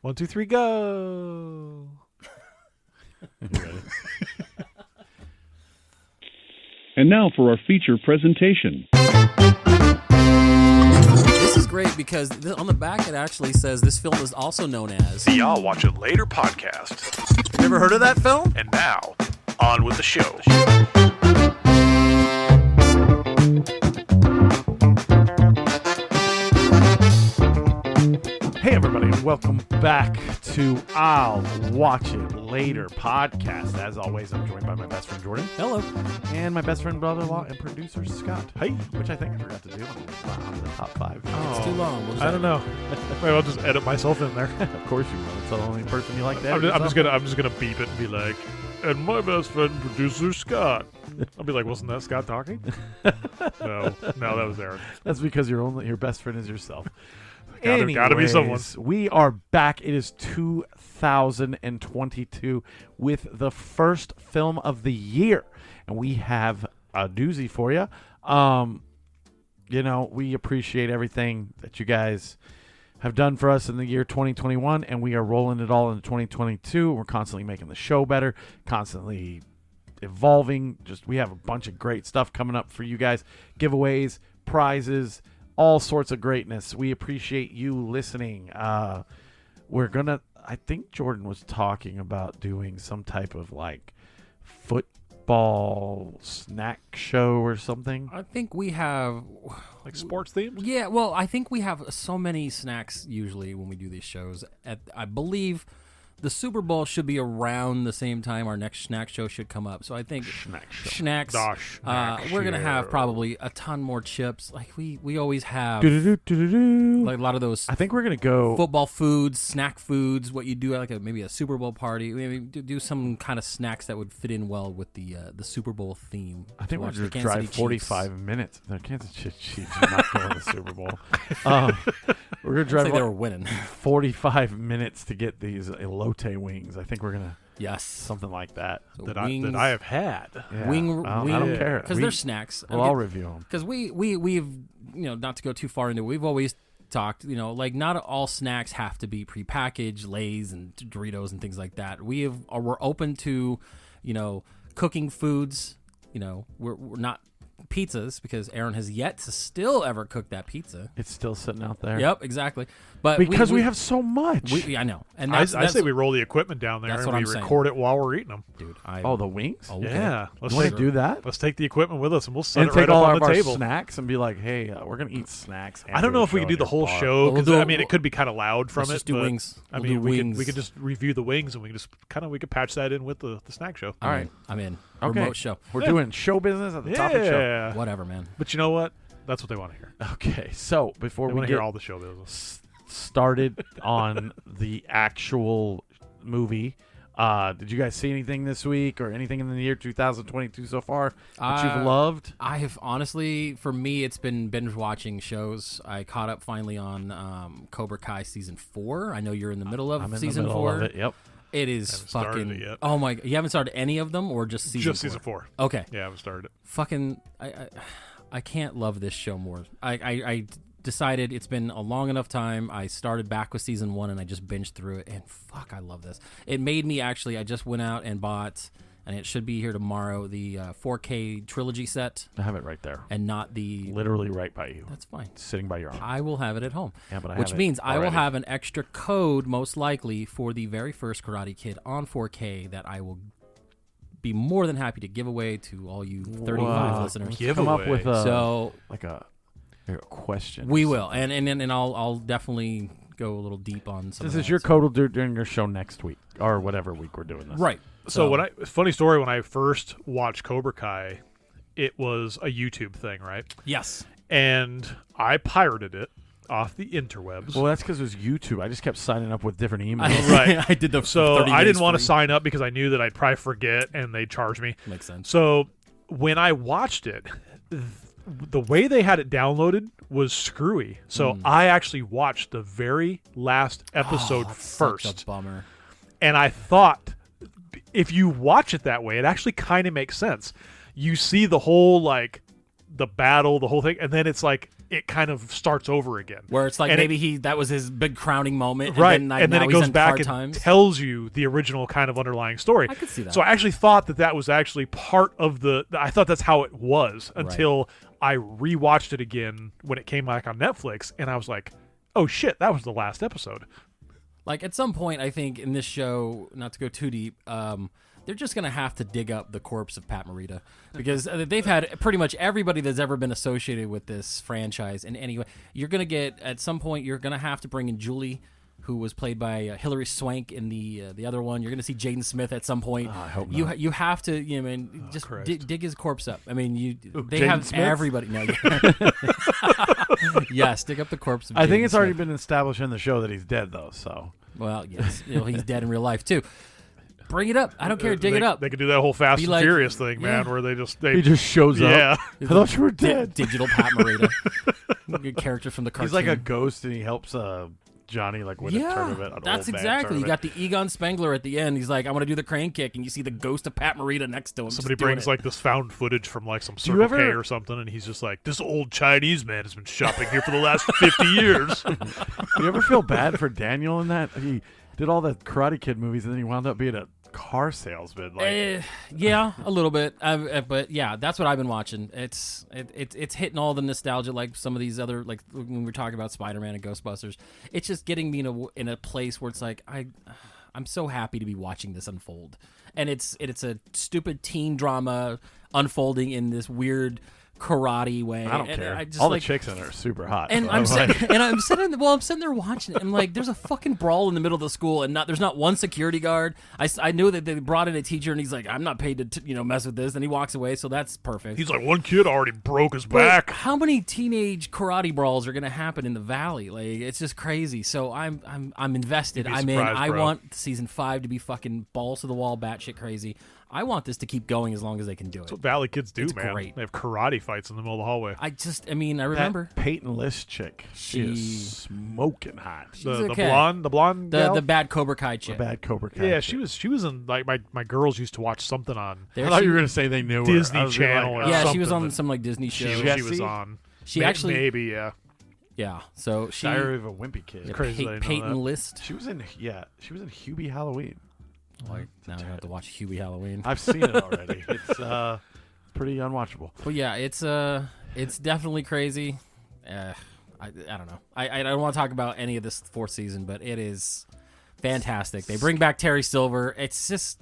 1, 2, 3, go. And now for our feature presentation. This is great because on the back it actually says this film is also known as The I'll Watch It Later podcast. Never heard of that film? And now, on with the show. Hey everybody, and welcome back to I'll Watch It Later podcast. As always, I'm joined by my best friend Jordan. Hello. And my best friend, brother-in-law, and producer Scott. Hey, which I think I forgot to do on the top 5. It's too long. I don't know. Maybe I'll just edit myself in there. Of course you will. It's the only person you like to I'm just gonna beep it and be like, and my best friend, producer Scott. I'll be like, wasn't that Scott talking? No, that was Aaron. That's because your best friend is yourself. Gotta be someone. We are back. It is 2022 with the first film of the year, and we have a doozy for you. We appreciate everything that you guys have done for us in the year 2021, and we are rolling it all into 2022. We're constantly making the show better, constantly evolving. We have a bunch of great stuff coming up for you guys, giveaways, prizes, all sorts of greatness. We appreciate you listening. I think Jordan was talking about doing some type of like football snack show or something. I think we have Like sports themed? Yeah, well, I think we have so many snacks usually when we do these shows. I believe the Super Bowl should be around the same time our next snack show should come up. So I think snacks. We're gonna have probably a ton more chips, like we always have. Like a lot of those. I think we're gonna go football foods, snack foods. What you do at maybe a Super Bowl party. Maybe do some kind of snacks that would fit in well with the Super Bowl theme. I think we're going to drive 45 minutes. The Kansas City Chiefs are not going to the Super Bowl. We're gonna drive. They were winning 45 minutes to get these elote wings. I think we're gonna something like that. So that I have had. Yeah. Wing. I don't care Because they're snacks. Well, I'll review them. Because we've not to go too far into it, we've always talked, like not all snacks have to be prepackaged, Lay's and Doritos and things like that. We're open to, cooking foods. We're not pizzas because Aaron has yet to still ever cook that pizza. It's still sitting out there. Yep, exactly. But because we have so much. I know, and I say we roll the equipment down there and we record it while we're eating them. Dude, the wings? Okay. Yeah, let's do that. Let's take the equipment with us and we'll set and it take right all up on of the our table. Snacks and be like, hey, we're gonna eat snacks. I don't know if we can do the whole show because it could be kind of loud from let's it. Just do wings. We could just review the wings and we could patch that in with the snack show. All right, I'm in. Okay. Remote show. We're doing show business at the top of the show. Whatever, man. But you know what? That's what they want to hear. Okay, so before we hear all the show business started on the actual movie, did you guys see anything this week or anything in the year 2022 so far that you've loved? I have honestly, for me, it's been binge watching shows. I caught up finally on Cobra Kai season 4. I know you're in the middle of season 4. Of it, yep. It is fucking. It yet. Oh my! You haven't started any of them, or just season? Just 4? Season 4. Okay. Yeah, I haven't started it. Fucking. I can't love this show more. I decided it's been a long enough time. I started back with season 1 and I just binged through it, and fuck, I love this. It made me actually. I just went out and bought, and it should be here tomorrow, the 4K trilogy set. I have it right there, and not the literally right by you. That's fine. It's sitting by your arm. I will have it at home. Yeah, but which means I will have an extra code, most likely, for the very first Karate Kid on 4K that I will be more than happy to give away to all you 35 listeners. Come up with a question. We will, and I'll definitely go a little deep on some. This is your code during your show next week or whatever week we're doing this. Right. So funny story, when I first watched Cobra Kai, it was a YouTube thing, right? Yes. And I pirated it off the interwebs. Well, that's because it was YouTube. I just kept signing up with different emails. Right. I did the So 30 I didn't days want to free. sign up because I knew that I'd probably forget and they'd charge me. Makes sense. So when I watched it, the way they had it downloaded was screwy. So I actually watched the very last episode first. Such a bummer. And I thought, if you watch it that way, it actually kind of makes sense. You see the whole, the battle, the whole thing, and then it's like it kind of starts over again. Where it's like And maybe that was his big crowning moment, right, and then, and then now it he's goes in back hard and times. tells you the original kind of underlying story. I could see that. So I actually thought that was actually part of I thought that's how it was until I rewatched it again when it came back on Netflix, and I was like, oh shit, that was the last episode. Like at some point, I think in this show, not to go too deep, they're just going to have to dig up the corpse of Pat Morita, because they've had pretty much everybody that's ever been associated with this franchise in any way. You're going to get, at some point, you're going to have to bring in Julie, who was played by Hilary Swank in the other one. You're going to see Jaden Smith at some point. I hope not. You have to, just dig his corpse up. I mean, they Jaden have Smith? everybody. No, yes, dig up the corpse of I think Jaden it's already Smith. been established in the show that he's dead, though. So Well, yes, he's dead in real life too. Bring it up. I don't care. Dig They- it up. They could do that whole Fast Be and like- Furious thing, man, yeah. where they he just shows Yeah. up. I thought you were dead. Digital Pat Morita. Good character from the cartoon. He's like a ghost, and he helps Johnny win a tournament. An that's old man exactly. You tournament. got the Egon Spengler at the end. He's like, I want to do the crane kick, and you see the ghost of Pat Morita next to him. somebody just doing brings it. like this found footage from like some you Circle K ever- or something, and he's just like, this old Chinese man has been shopping here for the last 50 years. You ever feel bad for Daniel in that? He did all the Karate Kid movies, and then he wound up being a car salesman. Yeah, a little bit. But yeah, that's what I've been watching. It's hitting all the nostalgia, like some of these other, like when we're talking about Spider-Man and Ghostbusters. It's just getting me in a place where it's like I'm so happy to be watching this unfold, and it's a stupid teen drama unfolding in this weird karate way. I don't And care. I just, All like, the chicks in there are super hot. and so I'm like- sitting there watching it. I'm like, there's a fucking brawl in the middle of the school, and there's not one security guard. I knew that they brought in a teacher, and he's like, I'm not paid to mess with this, and he walks away. So that's perfect. He's like, one kid already broke his But back. how many teenage karate brawls are going to happen in the valley? Like, it's just crazy. So I'm invested. You'd be I'm in. surprised, I bro. want season 5 to be fucking balls to the wall, batshit crazy. I want this to keep going as long as they can do it. That's what Valley kids do, It's man. great. They have karate fights in the middle of the hallway. I remember that Peyton List chick. She is smoking hot. She's The okay. blonde gal? the bad Cobra Kai The chick. bad Cobra Kai. Yeah, chick. she was in like my girls used to watch something on. There I thought she- you were gonna say they knew her. Disney I was gonna be Channel or yeah, she was something on that- some like Disney show. She Jesse? was on. She May- actually- maybe yeah. Yeah, so she Diary of a Wimpy Kid. Crazy that I know Peyton that. List. She was in Hubie Halloween. Like now I have to watch Huey Halloween. I've seen it already. It's pretty unwatchable. But yeah, it's definitely crazy. I don't know. I don't want to talk about any of this fourth season, but it is fantastic. They bring back Terry Silver. It's just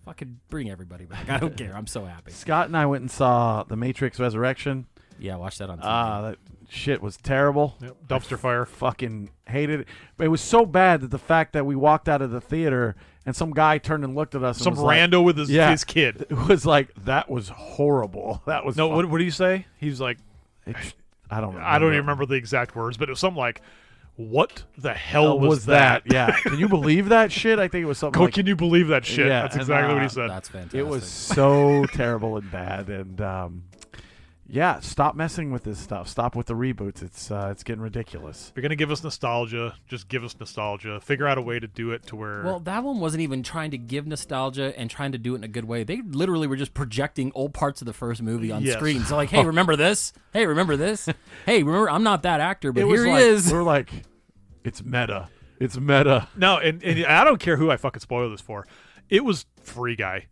fucking bring everybody back. I don't care. I'm so happy. Scott and I went and saw The Matrix Resurrection. Yeah, watch that on TV. That shit was terrible. Yep, dumpster fire. Fucking hated it. But it was so bad that the fact that we walked out of the theater and some guy turned and looked at us. Some and was like, rando with his Yeah. kid. It was like, that was horrible. That was No, what do you say? He's like, I don't. I don't even remember the exact words, but it was something like, "What the hell was that?" Yeah. Can you believe that shit? I think it was something. Like, Can you believe that shit? Yeah, That's and, exactly what he said. That's fantastic. it was so terrible and bad. And yeah, stop messing with this stuff. Stop with the reboots. It's getting ridiculous. If you're gonna give us nostalgia, just give us nostalgia. Figure out a way to do it to where. Well, that one wasn't even trying to give nostalgia and trying to do it in a good way. They literally were just projecting old parts of the first movie on Yes. screen. So like, hey, remember this? Hey, remember this? Hey, remember I'm not that actor, but It was here he like, is. We're like, it's meta. It's meta. no, and I don't care who I fucking spoil this for. It was Free Guy.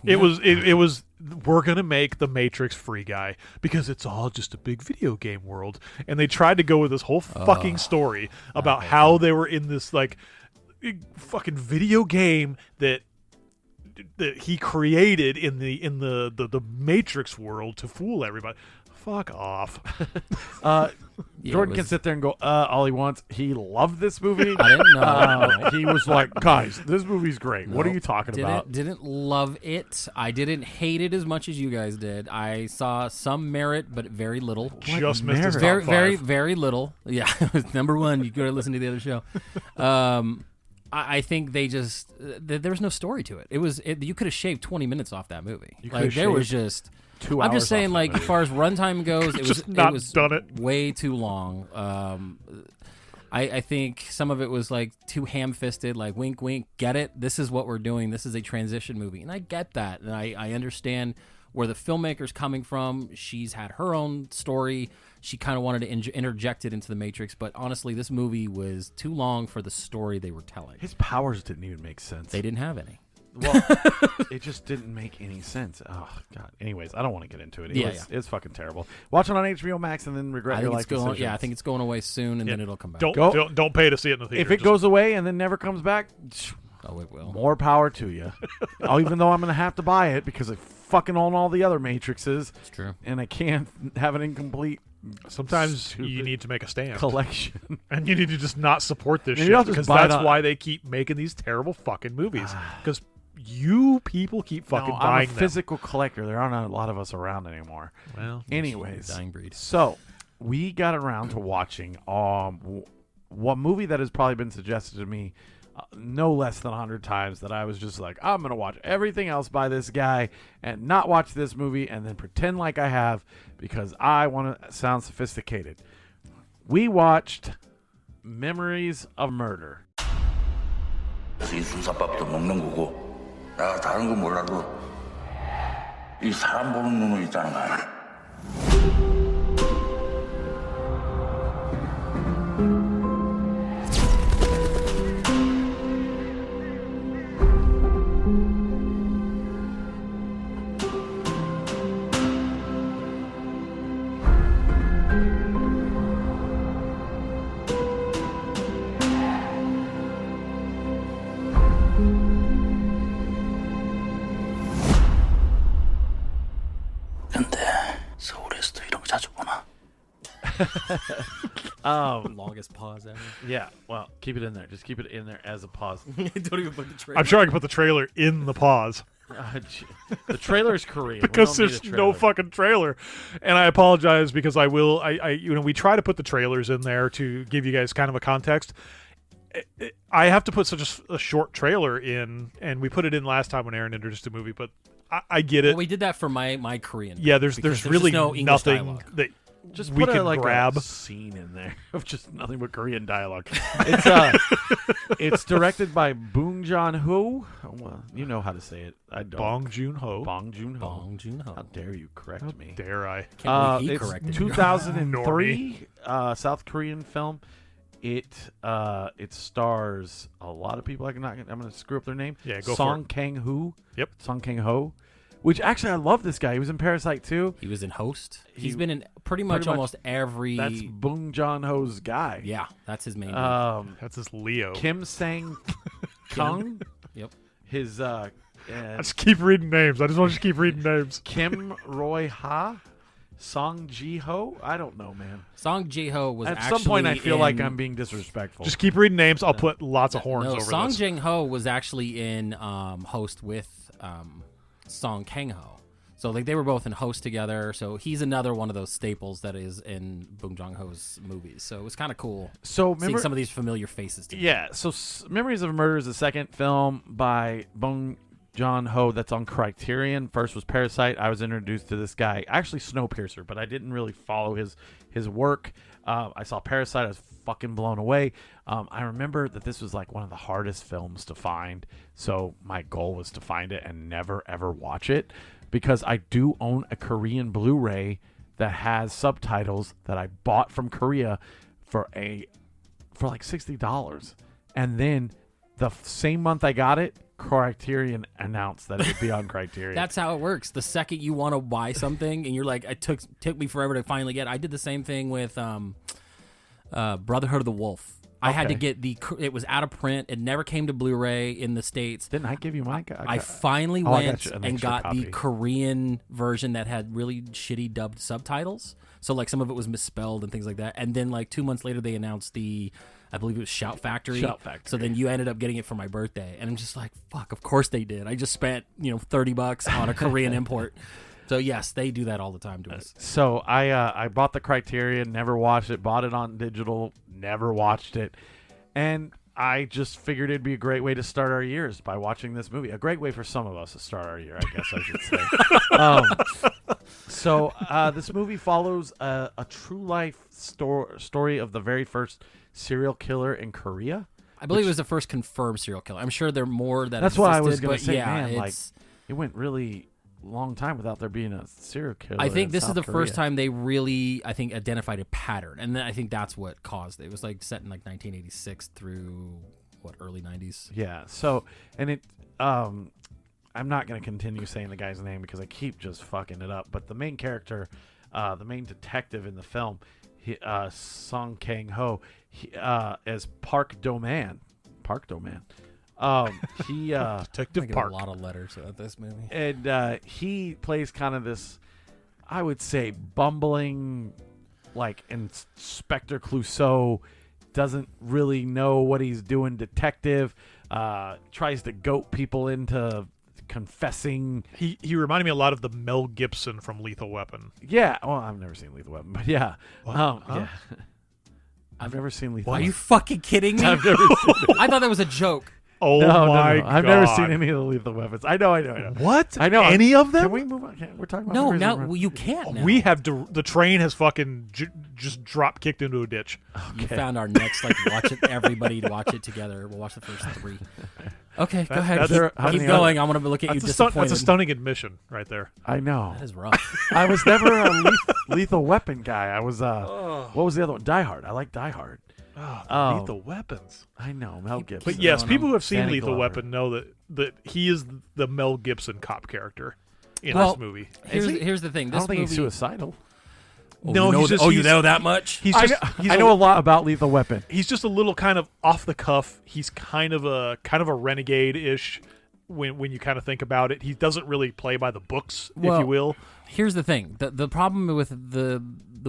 It was. We're gonna make the Matrix Free Guy because it's all just a big video game world, and they tried to go with this whole fucking story about how they were in this like fucking video game that he created in the Matrix world to fool everybody. Fuck off. Jordan can sit there and go, all he wants. He loved this movie. I didn't know. He was like, guys, this movie's great. What are you talking about? Didn't love it. I didn't hate it as much as you guys did. I saw some merit, but very little. Just missed his top Very, five. very, very little. Yeah, number one. You gotta listen to the other show. I think they just there was no story to it. You could have shaved 20 minutes off that movie. You Like could've there was shaved just. 2 I'm hours just saying, off that like, movie. as far as runtime goes, Just not it was done it. way too long. I think some of it was like too ham-fisted, like wink, wink, get it? This is what we're doing. This is a transition movie, and I get that, and I understand where the filmmaker's coming from. She's had her own story. She kind of wanted to interject it into the Matrix, but honestly, this movie was too long for the story they were telling. His powers didn't even make sense. They didn't have any. Well, it just didn't make any sense. Oh, God. Anyways, I don't want to get into it. It's fucking terrible. Watch it on HBO Max and then regret your life decisions. Yeah, I think it's going away soon, and then it'll come back. Don't pay to see it in the theater. If it goes away and then never comes back, oh, it will. More power to you. Even though I'm going to have to buy it because I fucking own all the other Matrixes. It's true. And I can't have an incomplete... Sometimes you need to make a stand. Collection. And you need to just not support this Maybe shit I'll just because buy that's it on- why they keep making these terrible fucking movies. Because you people keep fucking I'm buying a them. physical collector. There aren't a lot of us around anymore. Well, anyways, dying breed. So we got around to watching what movie that has probably been suggested to me no less than 100 times that I was just like, I'm going to watch everything else by this guy and not watch this movie and then pretend like I have because I want to sound sophisticated. We watched Memories of Murder. 이 순사밥도 먹는 거고 내가 다른 거 몰라도 이 사람 보는 눈은 있다는 거 알아? 근데 서울에서도 이런 거 자주 보나? Longest pause ever. Yeah, well, keep it in there. Just keep it in there as a pause. Don't even put the trailer. I'm sure I can put the trailer in the pause The trailer is Korean. because there's no fucking trailer. And I apologize because I we try to put the trailers in there to give you guys kind of a context. I have to put such a short trailer in, and we put it in last time when Aaron introduced a movie, but I get it. Well, we did that for my Korean. Yeah, there's really just no English nothing dialogue. that Just we put can grab. a scene in there of just nothing but Korean dialogue. It's directed by Bong Joon-ho. Well, you know how to say it. I don't. Bong Joon-ho. Bong Joon-ho. Bong Joon-ho. How dare you correct me? Dare I? Can't believe he It's corrected you. 2003 South Korean film. It stars a lot of people. I'm going to screw up their name. Yeah, go for Song it. Kang-ho. Yep. Song Kang-ho. Which actually, I love this guy. He was in Parasite too. He was in Host. He's been in pretty much almost every. That's Bong Joon-ho's guy. Yeah, that's his main. That's his Leo. Kim Sang-kung. Yep. His I just keep reading names. I just want you to keep reading names. Kim Roy-ha. Song Ji-ho. I don't know, man. Song Ji-ho was At actually some point, I feel like in- I'm being disrespectful. Just keep reading names. I'll put lots of horns No, over Song this. Jing-ho was actually in Host with Song Kang-ho. So like they were both in Host together. So he's another one of those staples that is in Bong Joon-ho's movies. So it was kind of cool so seeing some of these familiar faces together. Yeah. So Memories of Murder is the second film by Bong Joon-ho that's on Criterion. First was Parasite. I was introduced to this guy, actually Snowpiercer, but I didn't really follow his work. I saw Parasite. I was fucking blown away. I remember that this was like one of the hardest films to find. So my goal was to find it and never ever watch it because I do own a Korean Blu-ray that has subtitles that I bought from Korea for like $60. And then the same month I got it, Criterion announced that it would be on Criterion. That's how it works. The second you want to buy something and you're like, it took me forever to finally get. I did the same thing with Brotherhood of the Wolf. I had to get it was out of print. It never came to Blu-ray in the States. Didn't I give you my? I finally I went got you an and extra got copy. the Korean version that had really shitty dubbed subtitles. So like some of it was misspelled and things like that. And then like 2 months later they announced I believe it was Shout Factory. Shout Factory. So then you ended up getting it for my birthday. And I'm just like, fuck, of course they did. I just spent, $30 on a Korean import. So yes, they do that all the time to us. So I bought the Criterion, never watched it. Bought it on digital, never watched it, and I just figured it'd be a great way to start our years by watching this movie. A great way for some of us to start our year, I guess I should say. So this movie follows a true life story of the very first serial killer in Korea. I believe it was the first confirmed serial killer. I'm sure there are more that That's what I was existed, going but to say, yeah, man. Like it's- it went really long time without there being a serial killer. I think in this South is the Korea. first time they really, I think, identified a pattern, and then I think that's what caused it. It was like set in like 1986 through early 90s. Yeah. So, and it, I'm not going to continue saying the guy's name because I keep just fucking it up. But the main character, the main detective in the film, Song Kang-ho, as Park Do-man. He Detective I Park. a lot of letters at this movie. and he plays kind of this, I would say, bumbling, like Inspector Clouseau, doesn't really know what he's doing detective, tries to goat people into confessing. He reminded me a lot of the Mel Gibson from Lethal Weapon. Yeah, well, I've never seen Lethal Weapon, but yeah. Huh? Yeah. I've never seen Lethal Are Weapon. you fucking kidding me? I've never seen it. I thought that was a joke. Oh No, my no. I've god! never seen any of the Lethal Weapons. I know. What? I know. Any of them? Can we move on? We're talking about No, Crazy now Run. well, you can't. Now. We have the train has fucking just drop kicked into a ditch. You found our next watch it. Everybody watch it together. We'll watch the first 3. Okay, go ahead. that's- Keep that's- going. I'm gonna look at you That's a disappointed. stunning admission right there. I know. That is rough. I was never a lethal Weapon guy. I was what was the other one? Die Hard. I like Die Hard. Oh. Lethal Weapons. I know Mel Gibson. But yes, on people him. who have seen Danny Lethal Glover. Weapon know that he is the Mel Gibson cop character in Well, this movie. Here's the thing. I This don't think movie, he's suicidal. No, he's just. you he's- know that much? He's I just. know, he's I know a lot about Lethal Weapon. He's just a little kind of off the cuff. He's kind of a renegade ish when you kind of think about it. He doesn't really play by the books, if Well, you will. Here's the thing. The problem with the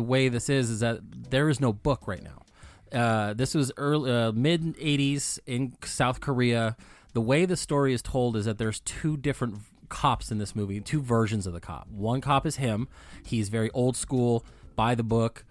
way this is that there is no book right now. This was early mid 80s in South Korea. The way the story is told is that there's 2 different cops in this movie, 2 versions of the cop. One cop is him. He's very old school, by the book,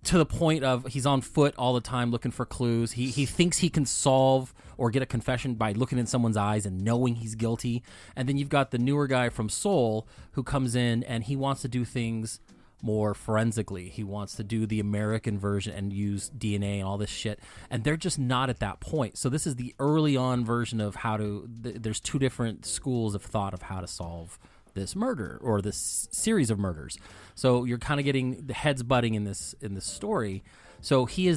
to the point of he's on foot all the time looking for clues. He thinks he can solve or get a confession by looking in someone's eyes and knowing he's guilty. And then you've got the newer guy from Seoul who comes in and he wants to do things more forensically. He wants to do the American version and use DNA and all this shit. And they're just not at that point. So this is the early on version of how to... There's 2 different schools of thought of how to solve this murder or this series of murders. So you're kind of getting the heads butting in this story. So he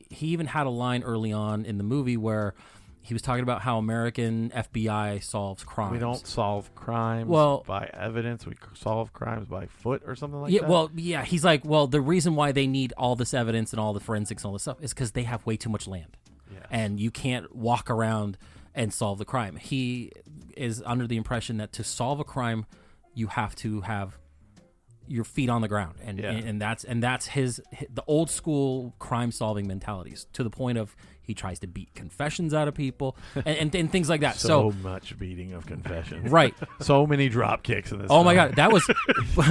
even had a line early on in the movie where he was talking about how American FBI solves crimes. We don't solve crimes by evidence. We solve crimes by foot or something like that. Well, yeah. He's like, well, the reason why they need all this evidence and all the forensics and all this stuff is because they have way too much land. Yes. And you can't walk around and solve the crime. He is under the impression that to solve a crime, you have to have your feet on the ground, and that's his the old school crime solving mentalities, to the point of he tries to beat confessions out of people and things like that. So much beating of confessions. Right. So many drop kicks in this. Oh my film. God, that was,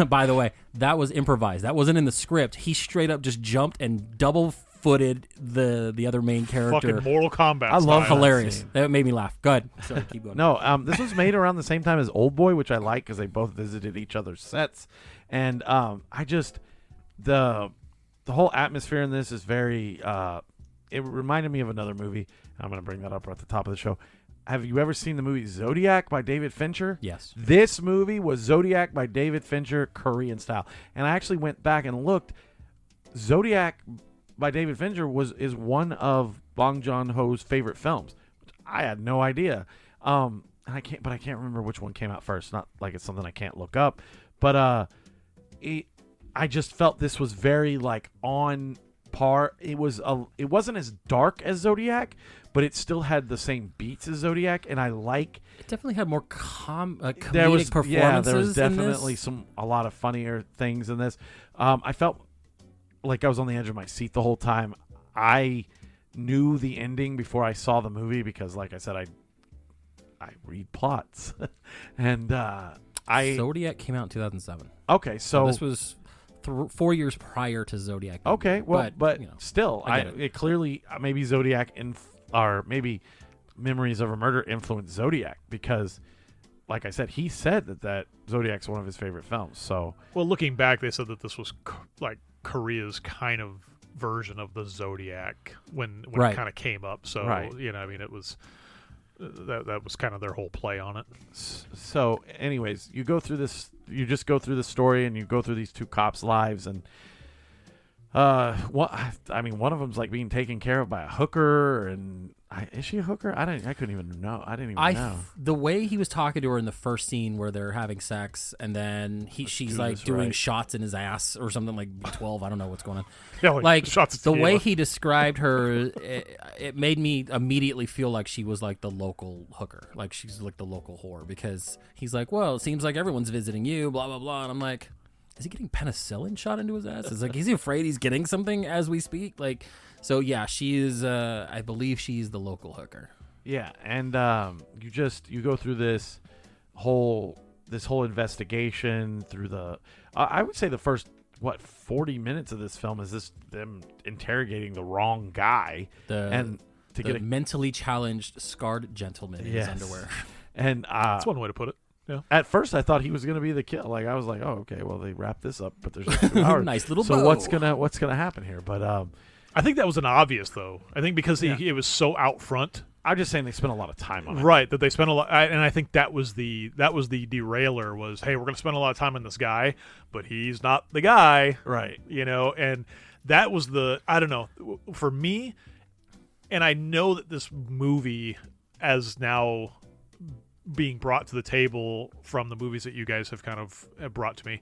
by the way, that was improvised. That wasn't in the script. He straight up just jumped and double-footed the other main character. Fucking Mortal Kombat. I love style. Hilarious. scene. That made me laugh. Go ahead. Sorry, keep going. No, this was made around the same time as Old Boy, which I like because they both visited each other's sets, and I just the whole atmosphere in this is very. It reminded me of another movie. I'm going to bring that up at the top of the show. Have you ever seen the movie Zodiac by David Fincher? Yes. This movie was Zodiac by David Fincher, Korean style, and I actually went back and looked. Zodiac by David Fincher is one of Bong Joon-ho's favorite films, which I had no idea. And I can't remember which one came out first. Not like it's something I can't look up, but I just felt this was very like on par. It wasn't as dark as Zodiac, but it still had the same beats as Zodiac, and I like. It definitely had more comedic There was performances. definitely in this. a lot of funnier things in this. I felt like I was on the edge of my seat the whole time. I knew the ending before I saw the movie because, like I said, I read plots, and Zodiac came out in 2007. Okay, so this was 4 years prior to Zodiac. Okay, well, but you know, still, I get it clearly maybe Zodiac or maybe Memories of a Murder influenced Zodiac because, like I said, he said that Zodiac's one of his favorite films. So, well, looking back, they said that this was like Korea's kind of version of the Zodiac when Right. it kind of came up. So Right. I mean, it was that was kind of their whole play on it. So, anyways, you go through this. You just go through the story, and you go through these two cops' lives, and one of them's like being taken care of by a hooker, and is she a hooker? I couldn't even know. I didn't even know. The way he was talking to her in the first scene where they're having sex, and then she's like doing shots in his ass or something like B12. I don't know what's going on. Yeah, like shots the way he described her, it made me immediately feel like she was like the local hooker, like she's like the local whore, because he's like, well, it seems like everyone's visiting you, blah blah blah, and I'm like, is he getting penicillin shot into his ass? It's like, is he afraid he's getting something as we speak? Like, so yeah, she is. I believe she's the local hooker. Yeah, and you go through this whole investigation through the. I would say the first 40 minutes of this film is this them interrogating the wrong guy to get a mentally challenged, scarred gentleman in his underwear. And that's one way to put it. Yeah. At first, I thought he was going to be the kill. Like I was like, oh, okay, well they wrapped this up, but there's just 2 hours. Nice little. So bow. what's gonna happen here? But I think that was an obvious though. I think because it was so out front. I'm just saying they spent a lot of time on it. Right, that they spent a lot, and I think that was the derailer was, hey, we're going to spend a lot of time on this guy, but he's not the guy, right? And that was I don't know, for me, and I know that this movie, as now being brought to the table from the movies that you guys have kind of brought to me,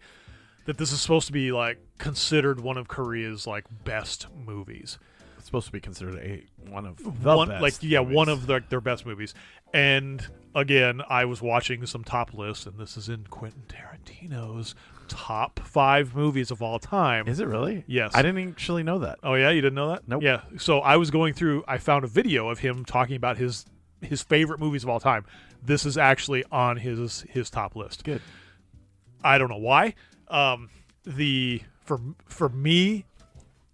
that this is supposed to be like considered one of Korea's like best movies. It's supposed to be considered one of the best movies. One of their best movies. And again, I was watching some top lists, and this is in Quentin Tarantino's top 5 movies of all time. Is it really? Yes. I didn't actually know that. Oh yeah, you didn't know that? Nope. Yeah. So I was going through. I found a video of him talking about his favorite movies of all time. This is actually on his top list. Good. I don't know why. For me,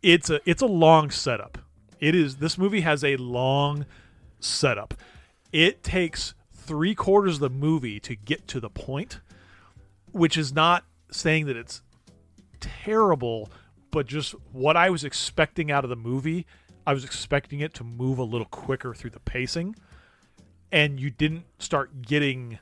it's a long setup. This movie has a long setup. It takes 3/4 of the movie to get to the point, which is not saying that it's terrible, but just what I was expecting out of the movie. I was expecting it to move a little quicker through the pacing, and you didn't start getting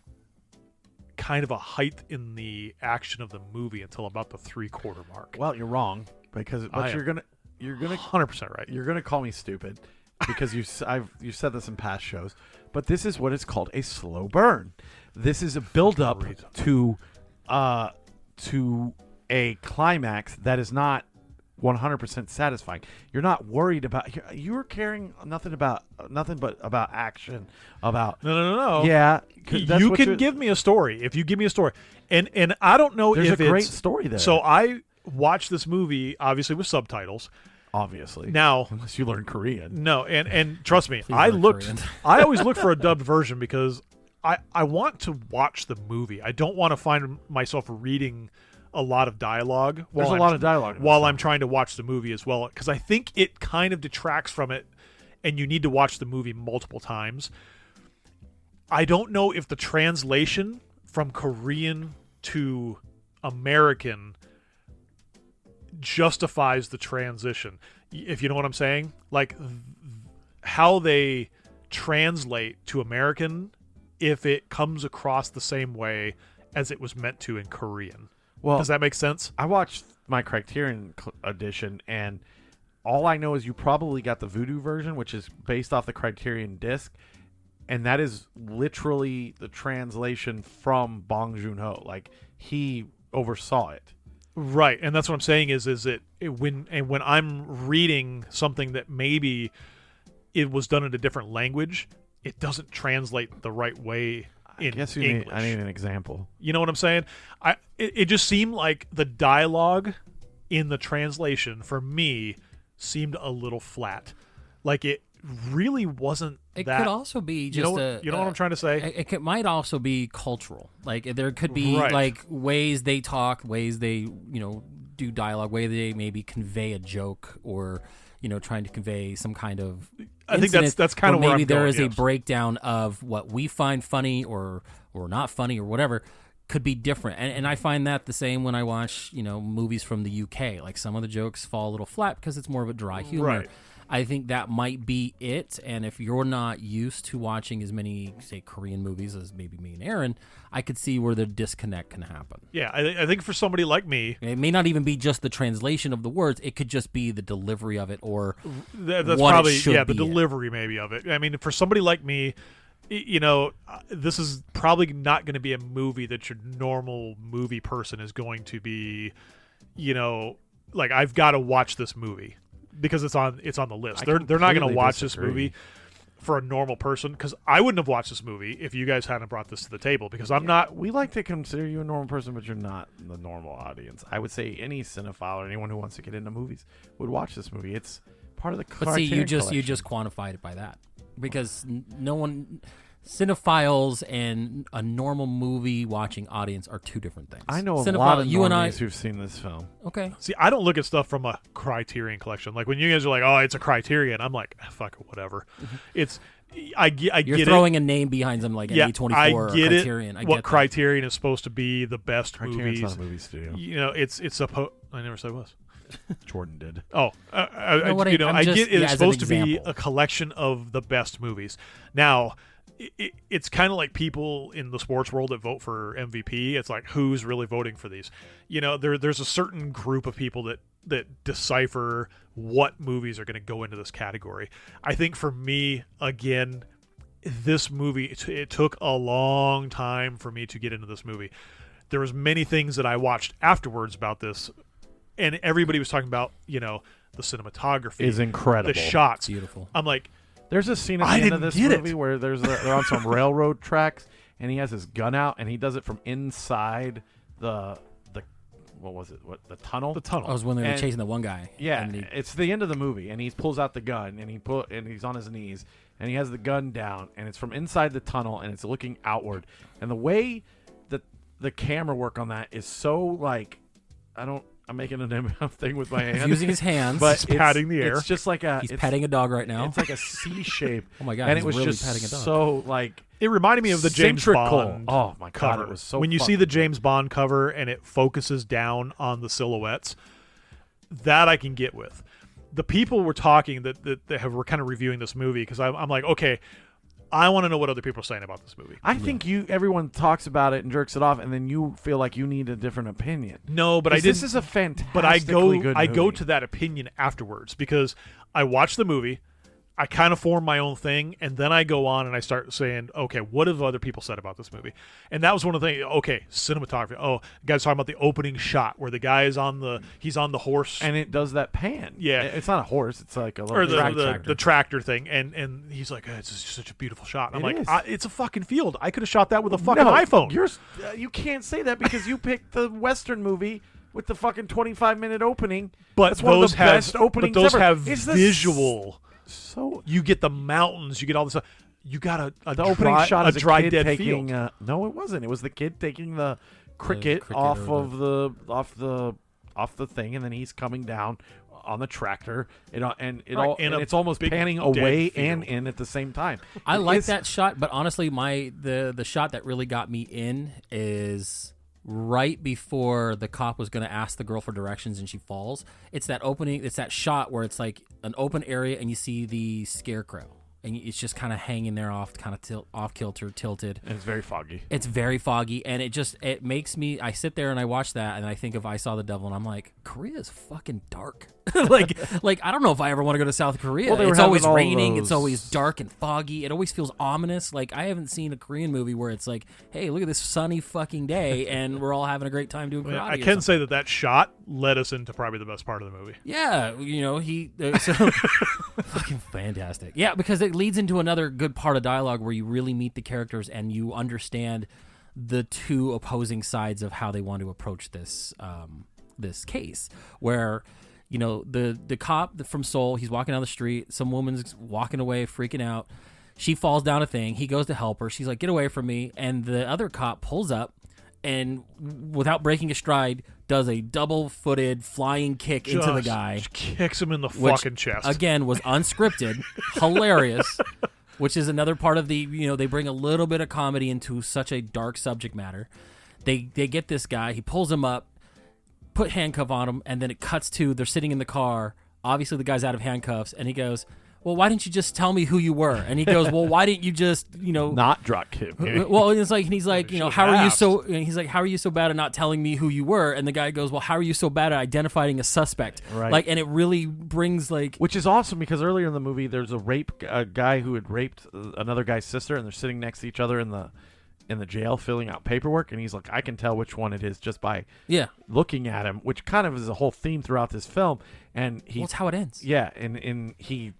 kind of a height in the action of the movie until about the 3/4 mark. Well, you're wrong because you're gonna 100% right. You're gonna call me stupid because you said this in past shows, but this is what is called a slow burn. This is a build up to a climax that is not 100% satisfying. You're not worried about. You were caring nothing but about action. About no. Yeah, you can give me a story if you give me a story, and I don't know there's if a great story there. So I watched this movie obviously with subtitles. Obviously, now unless you learn Korean. No, and trust me, I always look for a dubbed version because I want to watch the movie. I don't want to find myself reading a lot of dialogue. There's a lot of dialogue while I'm trying to watch the movie as well, because I think it kind of detracts from it, and you need to watch the movie multiple times. I don't know if the translation from Korean to American justifies the transition, if you know what I'm saying. Like how they translate to American, if it comes across the same way as it was meant to in Korean. Well, does that make sense? I watched my Criterion edition, and all I know is you probably got the Vudu version, which is based off the Criterion disc, and that is literally the translation from Bong Joon-ho. Like, he oversaw it. Right, and that's what I'm saying is when I'm reading something that maybe it was done in a different language, it doesn't translate the right way. I guess I need an example. You know what I'm saying? It just seemed like the dialogue in the translation for me seemed a little flat. Like it really wasn't. It could also be just you know what I'm trying to say? It might also be cultural. Like there could be like ways they talk, ways they do dialogue, way they maybe convey a joke or trying to convey some kind of. I think that's kind of where maybe there is yes. a breakdown of what we find funny or not funny or whatever could be different, and I find that the same when I watch movies from the UK. Like some of the jokes fall a little flat because it's more of a dry humor. Right. I think that might be it. And if you're not used to watching as many, say, Korean movies as maybe me and Aaron, I could see where the disconnect can happen. Yeah, I think for somebody like me, it may not even be just the translation of the words. It could just be the delivery of it, or that's what probably it should the be delivery maybe of it. I mean, for somebody like me, this is probably not going to be a movie that your normal movie person is going to be, like, I've got to watch this movie because it's on the list. They're not going to watch this movie for a normal person, because I wouldn't have watched this movie if you guys hadn't brought this to the table, because I'm not. We like to consider you a normal person, but you're not the normal audience. I would say any cinephile or anyone who wants to get into movies would watch this movie. It's part of the But see, you just collection. quantified it by that, because no one, cinephiles and a normal movie watching audience are two different things. I know a Cinephile, lot of you and I normies who've seen this film. Okay. See, I don't look at stuff from a Criterion collection. Like when you guys are like, "Oh, it's a Criterion," I'm like, "Fuck it, whatever." It's I get You're it. throwing a name behind them like an A24 I or get Criterion. it. I get What that. Criterion is supposed to be the best Criterion's movies. not a movie studio. It's supposed. I never said it was. Jordan did. Oh, I'm get just- it. It's as an supposed to be example. a collection of the best movies. Now, it's kind of like people in the sports world that vote for MVP. It's like, who's really voting for these? There's a certain group of people that decipher what movies are going to go into this category. I think for me, again, this movie, it took a long time for me to get into this movie. There was many things that I watched afterwards about this, and everybody was talking about, the cinematography Is incredible. the shots. It's beautiful. I'm like, There's a scene at I the end of didn't this get it. movie where they're on some railroad tracks, and he has his gun out, and he does it from inside the what was it? What, the tunnel? the tunnel. I was when they were And- chasing the one guy. Yeah, and he- it's the end of the movie, and he pulls out the gun, and he's on his knees, and he has the gun down, and it's from inside the tunnel, and it's looking outward, and the way that the camera work on that is so like, I'm making a thing with my hand. he's using his hands. but He's patting the air. It's just like he's petting a dog right now. It's like a C shape. Oh my God, And he's it was really just petting a dog. so like It reminded me of the James symmetrical. Bond Oh my God, cover. it was so when you see fucking the good. James Bond cover and it focuses down on the silhouettes, that I can get with. The people were talking that were kind of reviewing this movie, because I'm like, okay, I want to know what other people are saying about this movie. I think everyone talks about it and jerks it off, and then you feel like you need a different opinion. No, but I 'Cause didn't. This is a fantastic. But I go movie. to that opinion afterwards, because I watch the movie, I kind of form my own thing, and then I go on and I start saying, okay, what have other people said about this movie? And that was one of the things. Okay, cinematography. Oh, the guy's talking about the opening shot where the guy is on the horse, and it does that pan. Yeah. It's not a horse. It's like a little or the tractor. tractor thing, and he's like, it's just such a beautiful shot. And I'm It like, is. it's a fucking field. I could have shot that with a fucking No, iPhone. You can't say that because you picked the Western movie with the fucking 25-minute opening. but That's one of those the have best openings but those ever. have It's the visual. So You get the mountains. You get all this stuff. You got the opening shot a is dry kid dead taking, field. no, it wasn't. It was the kid taking the cricket, cricket off or of the thing, and then he's coming down on the tractor. And in a it's almost big panning dead away field. and in at the same time. I like It's- that shot, but honestly, the shot that really got me in is right before the cop was going to ask the girl for directions and she falls. It's that opening. It's that shot where it's like an open area and you see the scarecrow and it's just kind of hanging there off kilter, tilted. And it's very foggy. It's very foggy, and it makes me. I sit there and I watch that, and I think of I Saw the Devil, and I'm like, Korea is fucking dark. like I don't know if I ever want to go to South Korea. Well, they were It's having always all raining. those- It's always dark and foggy. It always feels ominous. Like I haven't seen a Korean movie where it's like, hey, look at this sunny fucking day, and we're all having a great time doing karate. I or can something. say that shot led us into probably the best part of the movie. Yeah, he so fucking fantastic. Yeah, because it leads into another good part of dialogue where you really meet the characters and you understand the two opposing sides of how they want to approach this this case. Where the cop from Seoul, he's walking down the street, some woman's walking away freaking out. She falls down a thing. He goes to help her. She's like, "Get away from me!" And the other cop pulls up and, without breaking a stride, does a double-footed flying kick into the guy. Just kicks him in the Which, fucking chest. again, was unscripted, hilarious, which is another part of the, they bring a little bit of comedy into such a dark subject matter. They get this guy, he pulls him up, put handcuff on him, and then it cuts to they're sitting in the car Obviously, the guy's out of handcuffs, and he goes, well, why didn't you just tell me who you were? And he goes, well, why didn't you just, not drop him? Well, it's like, and he's like, how are you so? And he's like, how are you so bad at not telling me who you were? And the guy goes, well, how are you so bad at identifying a suspect? Right. Like, and it really brings like, which is awesome because earlier in the movie, there's a guy who had raped another guy's sister, and they're sitting next to each other in the jail filling out paperwork, and he's like, I can tell which one it is just by looking at him, which kind of is a whole theme throughout this film. And that's how it ends. Yeah, and he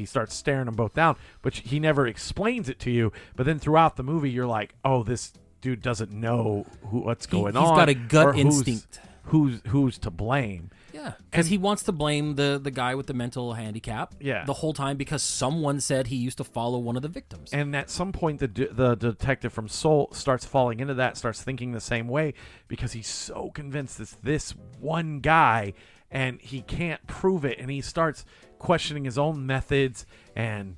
starts staring them both down, but he never explains it to you. But then throughout the movie, you're like, oh, this dude doesn't know what's going on. He's got a gut instinct. Who's to blame? Yeah, because he wants to blame the guy with the mental handicap. Yeah. The whole time because someone said he used to follow one of the victims. And at some point, the detective from Seoul starts falling into that, starts thinking the same way because he's so convinced it's this one guy, and he can't prove it, and he starts questioning his own methods, and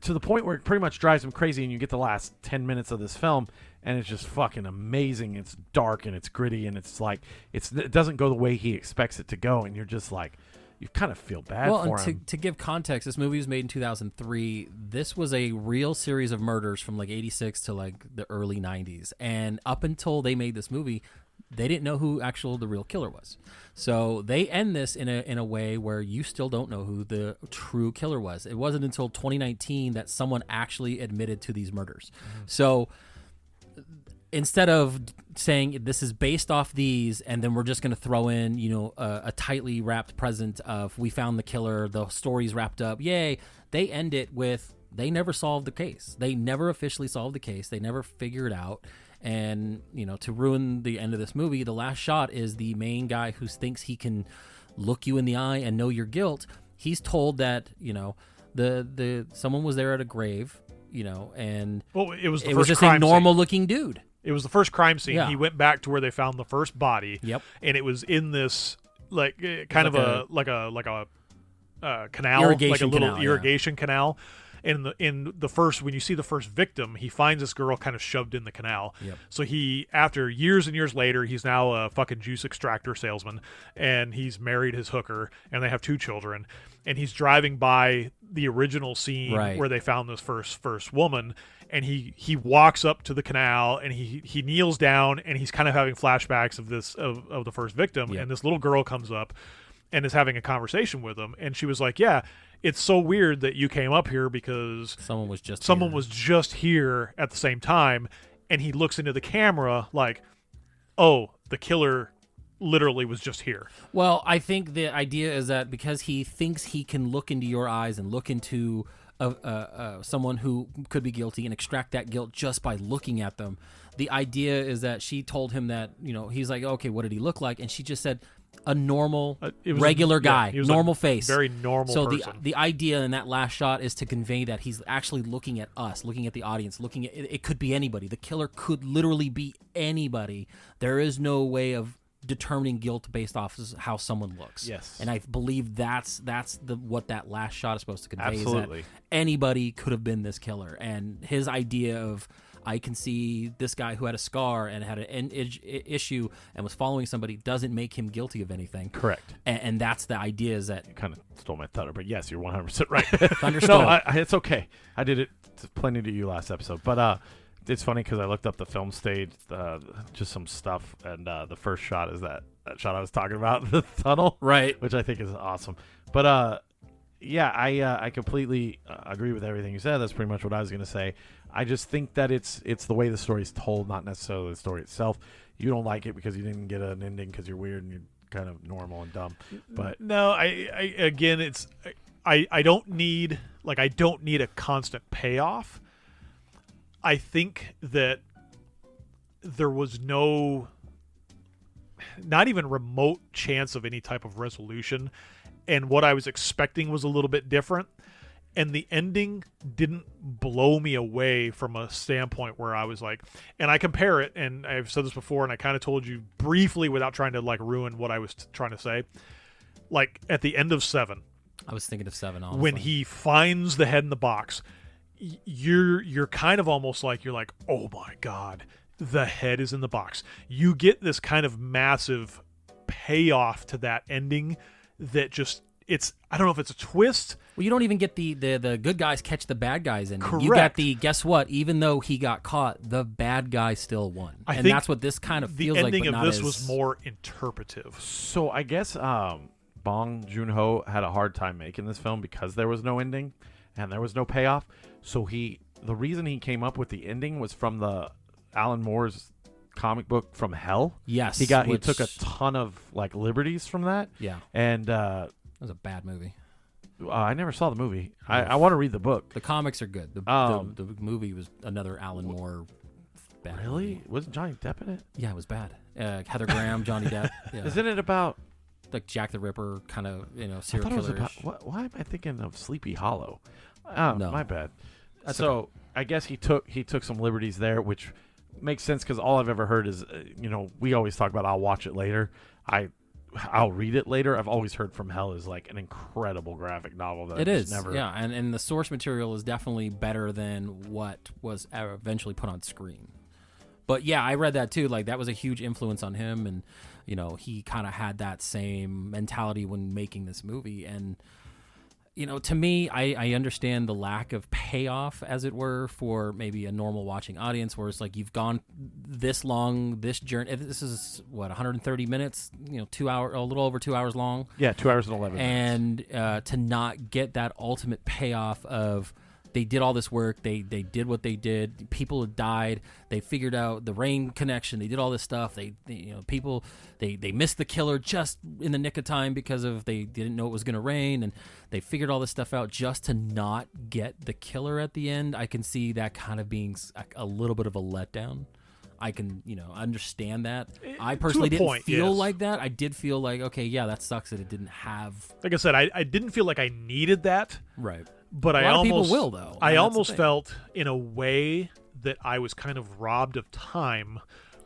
to the point where it pretty much drives him crazy. And you get the last 10 minutes of this film, and it's just fucking amazing. It's dark and it's gritty, and it's like it doesn't go the way he expects it to go, and you're just like, you kind of feel bad for him. To give context, this movie was made in 2003. This was a real series of murders from like 86 to like the early 90s, and up until they made this movie, they didn't know who the real killer was. So they end this in a way where you still don't know who the true killer was. It wasn't until 2019 that someone actually admitted to these murders. Mm-hmm. So instead of saying this is based off these, and then we're just going to throw in, a tightly wrapped present of we found the killer, the story's wrapped up, yay, they end it with they never solved the case. They never officially solved the case. They never figured out. And, to ruin the end of this movie, the last shot is the main guy who thinks he can look you in the eye and know your guilt. He's told that, the someone was there at a grave, and it was just a normal looking dude. It was the first crime scene. Yeah. He went back to where they found the first body. Yep. And it was in this kind of a canal, irrigation like a little canal, irrigation canal. And in the first, when you see the first victim, he finds this girl kind of shoved in the canal. Yep. So he, after years and years later, he's now a fucking juice extractor salesman, and he's married his hooker, and they have 2 children. And he's driving by the original scene where they found this first woman, and he walks up to the canal, and he kneels down, and he's kind of having flashbacks of the first victim. Yep. And this little girl comes up and is having a conversation with him, and she was like, yeah, it's so weird that you came up here because someone was just here at the same time. And he looks into the camera like, oh, the killer literally was just here. Well, I think the idea is that because he thinks he can look into your eyes and look into someone who could be guilty and extract that guilt just by looking at them, the idea is that she told him that, he's like, okay, what did he look like? And she just said, a normal, regular guy, normal face, very normal. So person. the idea in that last shot is to convey that he's actually looking at us, looking at the audience, looking at it. Could be anybody. The killer could literally be anybody. There is no way of determining guilt based off of how someone looks. Yes, and I believe that's what that last shot is supposed to convey. Absolutely, is that anybody could have been this killer, and his idea of, I can see this guy who had a scar and had an issue and was following somebody doesn't make him guilty of anything. Correct. And that's the idea, is that... You kind of stole my thunder, but yes, you're 100% right. Thunderstorm. No, it's okay. I did it plenty to you last episode. But it's funny because I looked up the film stage, just some stuff, and the first shot is that shot I was talking about, the tunnel. Right. Which I think is awesome. But... yeah, I completely agree with everything you said. That's pretty much what I was going to say. I just think that it's the way the story's told, not necessarily the story itself. You don't like it because you didn't get an ending because you're weird and you're kind of normal and dumb. But no, I don't need a constant payoff. I think that there was not even remote chance of any type of resolution. And what I was expecting was a little bit different. And the ending didn't blow me away from a standpoint where I was like, and I compare it, and I've said this before, and I kind of told you briefly without trying to ruin what I was trying to say. Like at the end of 7. I was thinking of 7, honestly. When he finds the head in the box, you're kind of almost like, you're like, oh my God, the head is in the box. You get this kind of massive payoff to that ending that just I don't know if it's a twist. Well, you don't even get the good guys catch the bad guys in. Correct. You got guess what? Even though he got caught, the bad guy still won. I and think that's what this kind of feels the like. ending but of not this as, was more interpretive. So I guess Bong Joon-ho had a hard time making this film because there was no ending and there was no payoff. So the reason he came up with the ending was from the Alan Moore's comic book From Hell. Yes, he took a ton of like liberties from that. Yeah, and it was a bad movie. I never saw the movie. I want to read the book. The comics are good. The movie was another Alan Moore. Bad Really? movie. Wasn't Johnny Depp in it? Yeah, it was bad. Heather Graham, Johnny Depp. Yeah. Isn't it about like Jack the Ripper kind of serial I thought it was killer? about, why am I thinking of Sleepy Hollow? Oh, No. my bad. That's So I guess he took some liberties there, which makes sense because all I've ever heard is we always talk about I'll watch it later. I'll read it later. I've always heard From Hell is like an incredible graphic novel that It I is, just never. yeah, and the source material is definitely better than what was eventually put on screen. But yeah, I read that too. Like that was a huge influence on him, and he kind of had that same mentality when making this movie. And to me, I understand the lack of payoff, as it were, for maybe a normal watching audience, where it's like you've gone this long, this journey. This is 130 minutes, 2 hour, a little over 2 hours long. Yeah, 2 hours and 11 minutes. And to not get that ultimate payoff of they did all this work, they did what they did, people had died, they figured out the rain connection, they did all this stuff, they missed the killer just in the nick of time because of they didn't know it was going to rain, and they figured all this stuff out just to not get the killer at the end. I can see that kind of being a little bit of a letdown. I can, understand that. I personally didn't feel like that. I did feel like, okay, yeah, that sucks that it didn't have. Like I said, I didn't feel like I needed that. Right. But a lot of people will, though. I almost felt, in a way, that I was kind of robbed of time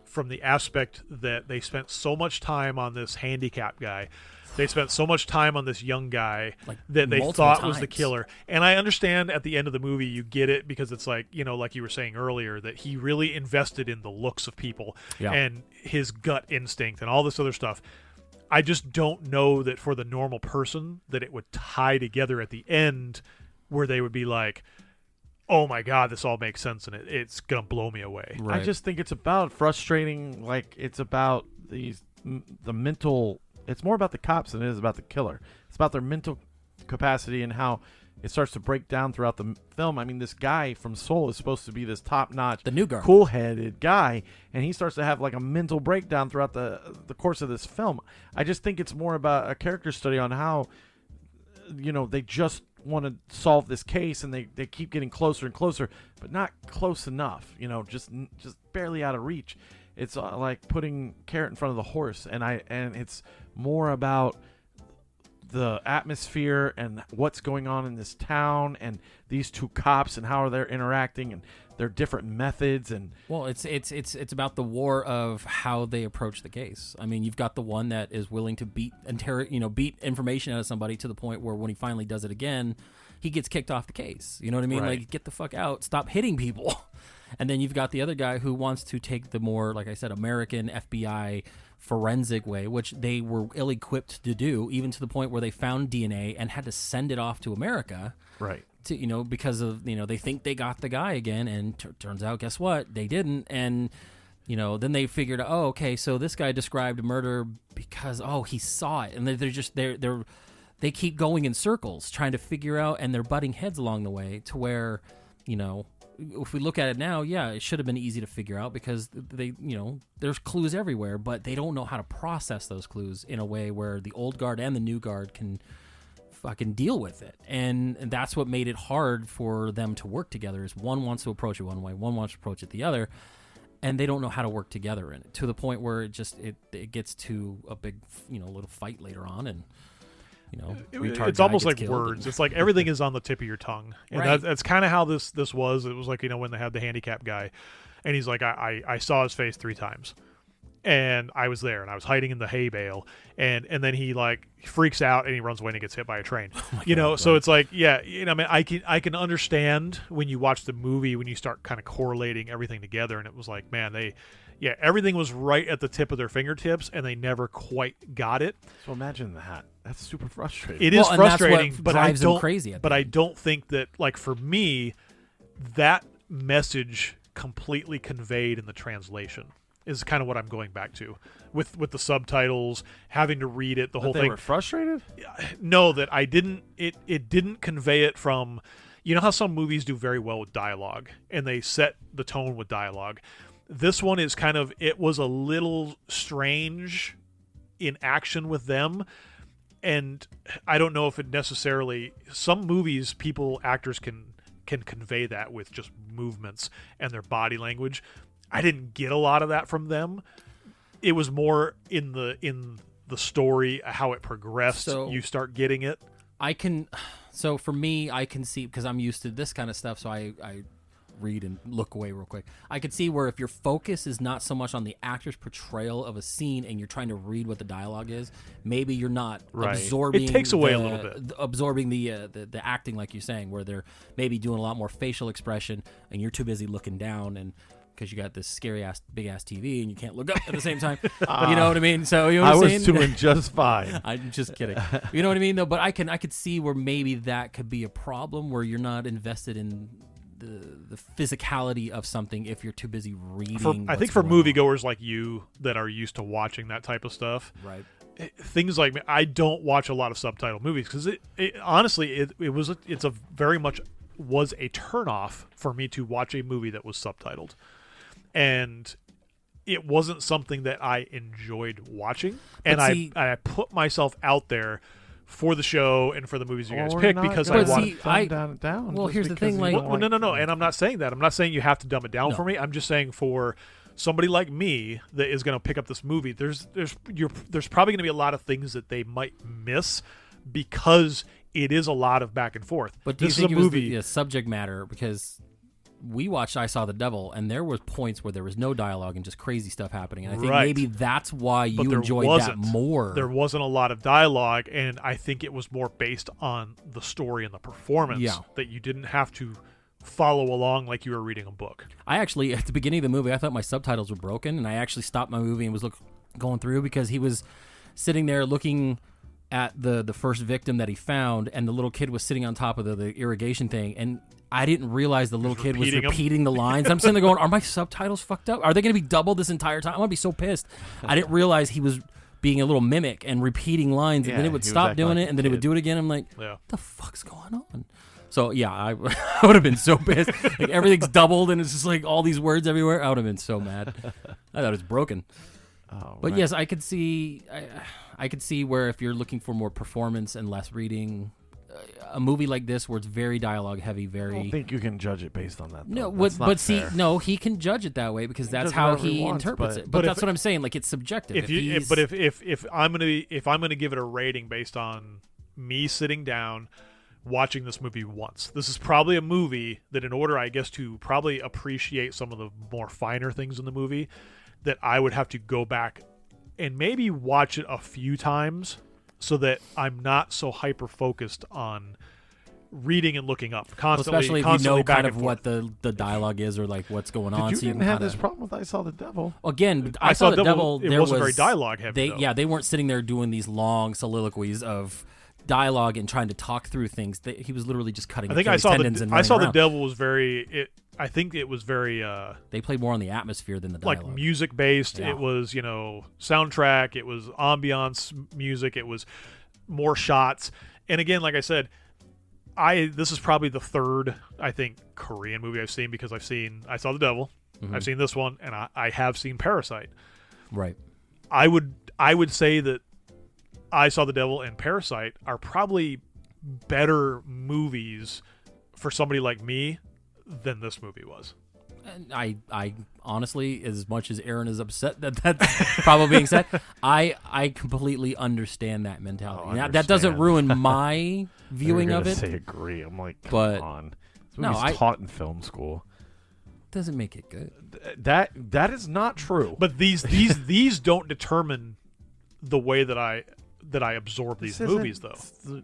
from the aspect that they spent so much time on this handicapped guy. They spent so much time on this young guy that they thought was the killer. And I understand at the end of the movie you get it because it's like, like you were saying earlier, that he really invested in the looks of people and his gut instinct and all this other stuff. I just don't know that for the normal person that it would tie together at the end where they would be like, oh my God, this all makes sense and it's going to blow me away. Right. I just think it's about frustrating. Like it's about the mental. It's more about the cops than it is about the killer. It's about their mental capacity and how it starts to break down throughout the film. I mean, this guy from Soul is supposed to be this top-notch, the new guy, cool-headed guy, and he starts to have like a mental breakdown throughout the course of this film. I just think it's more about a character study on how, they just want to solve this case and they keep getting closer and closer, but not close enough. Just barely out of reach. It's like putting carrot in front of the horse, and it's more about the atmosphere and what's going on in this town and these two cops and how they're interacting and their different methods. And well, it's about the war of how they approach the case. I mean, you've got the one that is willing to beat information out of somebody to the point where when he finally does it again, he gets kicked off the case. You know what I mean? Right. Like, get the fuck out, stop hitting people. And then you've got the other guy who wants to take the more, like I said, American FBI forensic way, which they were ill-equipped to do, even to the point where they found DNA and had to send it off to America. Right. To, because of, they think they got the guy again, and turns out, guess what? They didn't. And, then they figured, oh, okay, so this guy described a murder because, he saw it. And they keep going in circles trying to figure out, and they're butting heads along the way to where, if we look at it now, it should have been easy to figure out because they, there's clues everywhere, but they don't know how to process those clues in a way where the old guard and the new guard can fucking deal with it. And that's what made it hard for them to work together, is one wants to approach it one way, one wants to approach it the other, and they don't know how to work together in it, to the point where it gets to a big, little fight later on. And it's almost like words. It's like everything is on the tip of your tongue, and right. that's kind of how this was. It was like when they had the handicapped guy, and he's like, I saw his face 3 times, and I was there, and I was hiding in the hay bale, and then he like freaks out and he runs away and he gets hit by a train. So it's like, I can understand when you watch the movie when you start kind of correlating everything together, and it was like, man, everything was right at the tip of their fingertips, and they never quite got it. So imagine that. That's super frustrating. It is and that's what frustrating, but I drives them don't. crazy at But the I end. don't think that, like, for me, that message completely conveyed in the translation is kind of what I'm going back to with the subtitles, having to read it, the whole They thing. were frustrated? No, that I didn't. It didn't convey it from. You know how some movies do very well with dialogue, and they set the tone with dialogue. This one is kind of. It was a little strange in action with them, and I don't know if it necessarily. Some movies, actors can convey that with just movements and their body language. I didn't get a lot of that from them. It was more in the story, how it progressed. So- you start getting it. So for me, I can see, because I'm used to this kind of stuff, so I read and look away real quick. I could see where if your focus is not so much on the actor's portrayal of a scene and you're trying to read what the dialogue is, maybe you're not Right. absorbing. It takes away a little bit. Absorbing the acting, like you're saying, where they're maybe doing a lot more facial expression, and you're too busy looking down and. Because you got this scary ass, big ass TV, and you can't look up at the same time. You know what I mean? So you know what I I'm was saying? doing just fine. I'm just kidding. You know what I mean, though. But I could see where maybe that could be a problem, where you're not invested in the physicality of something if you're too busy reading. I think for moviegoers like you that are used to watching that type of stuff, right? Things like I don't watch a lot of subtitle movies because it's a very much was a turnoff for me to watch a movie that was subtitled. And it wasn't something that I enjoyed watching, and I put myself out there for the show and for the movies you guys pick because I want to down. Well, just here's the because thing, you like- don't no, and I'm not saying that. I'm not saying you have to dumb it down for me. I'm just saying for somebody like me that is going to pick up this movie, there's probably going to be a lot of things that they might miss because it is a lot of back and forth. But do you this think is a it was movie. the subject matter? Because we watched I Saw the Devil, and there was points where there was no dialogue and just crazy stuff happening. And I think Right. maybe that's why But you there enjoyed that wasn't. more. There wasn't a lot of dialogue, and I think it was more based on the story and the performance Yeah. that you didn't have to follow along like you were reading a book. I actually, at the beginning of the movie, I thought my subtitles were broken, and I actually stopped my movie and was going through because he was sitting there looking at the first victim that he found, and the little kid was sitting on top of the irrigation thing, and I didn't realize the little kid was repeating 'em. repeating the lines. I'm sitting there going, are my subtitles fucked up? Are they going to be doubled this entire time? I'm going to be so pissed. I didn't realize he was being a little mimic and repeating lines, and then it would he was stop acting doing like it, and then it would kid. do it again. I'm like, Yeah. what the fuck's going on? So, yeah, I would have been so pissed. Like, everything's doubled, and it's just like all these words everywhere. I would have been so mad. I thought it was broken. Oh, But man. yes, I could see where if you're looking for more performance and less reading, a movie like this where it's very dialogue heavy, I don't very think you can judge it based on that. no, though. but, That's not see, fair. no, he can judge it that way because that's judge how whatever he he wants, interprets but- it. but But if- that's what I'm saying. Like, it's subjective. If I'm gonna give it a rating based on me sitting down watching this movie once, this is probably a movie that, in order, I guess, to probably appreciate some of the more finer things in the movie, that I would have to go back and maybe watch it a few times so that I'm not so hyper focused on reading and looking up constantly. especially if you constantly know back kind and of forth. what the dialogue is or like what's going on. Did you so you didn't can have kinda, this problem with I Saw the Devil? Again, I saw the devil. It There wasn't was very dialogue heavy. though. They weren't sitting there doing these long soliloquies of dialogue and trying to talk through things. He was literally just cutting. I think Achilles tendons and I saw running the around. devil was very. I think it was very They played more on the atmosphere than the like dialogue. music based. Yeah. It was soundtrack. It was ambiance music. It was more shots. And again, like I said, this is probably the third I think Korean movie I've seen because I Saw the Devil. Mm-hmm. I've seen this one, and I have seen Parasite. Right. I would say that I Saw the Devil and Parasite are probably better movies for somebody like me than this movie was. And I honestly, as much as Aaron is upset that that's probably being said, I completely understand that mentality. Oh, Now, that doesn't understand. ruin my viewing They were of gonna it. Say agree. I'm like, come But- on. This No, movie's I- taught in film school. Doesn't make it good. That is not true. But these don't determine the way that I absorb these This isn't- movies, though.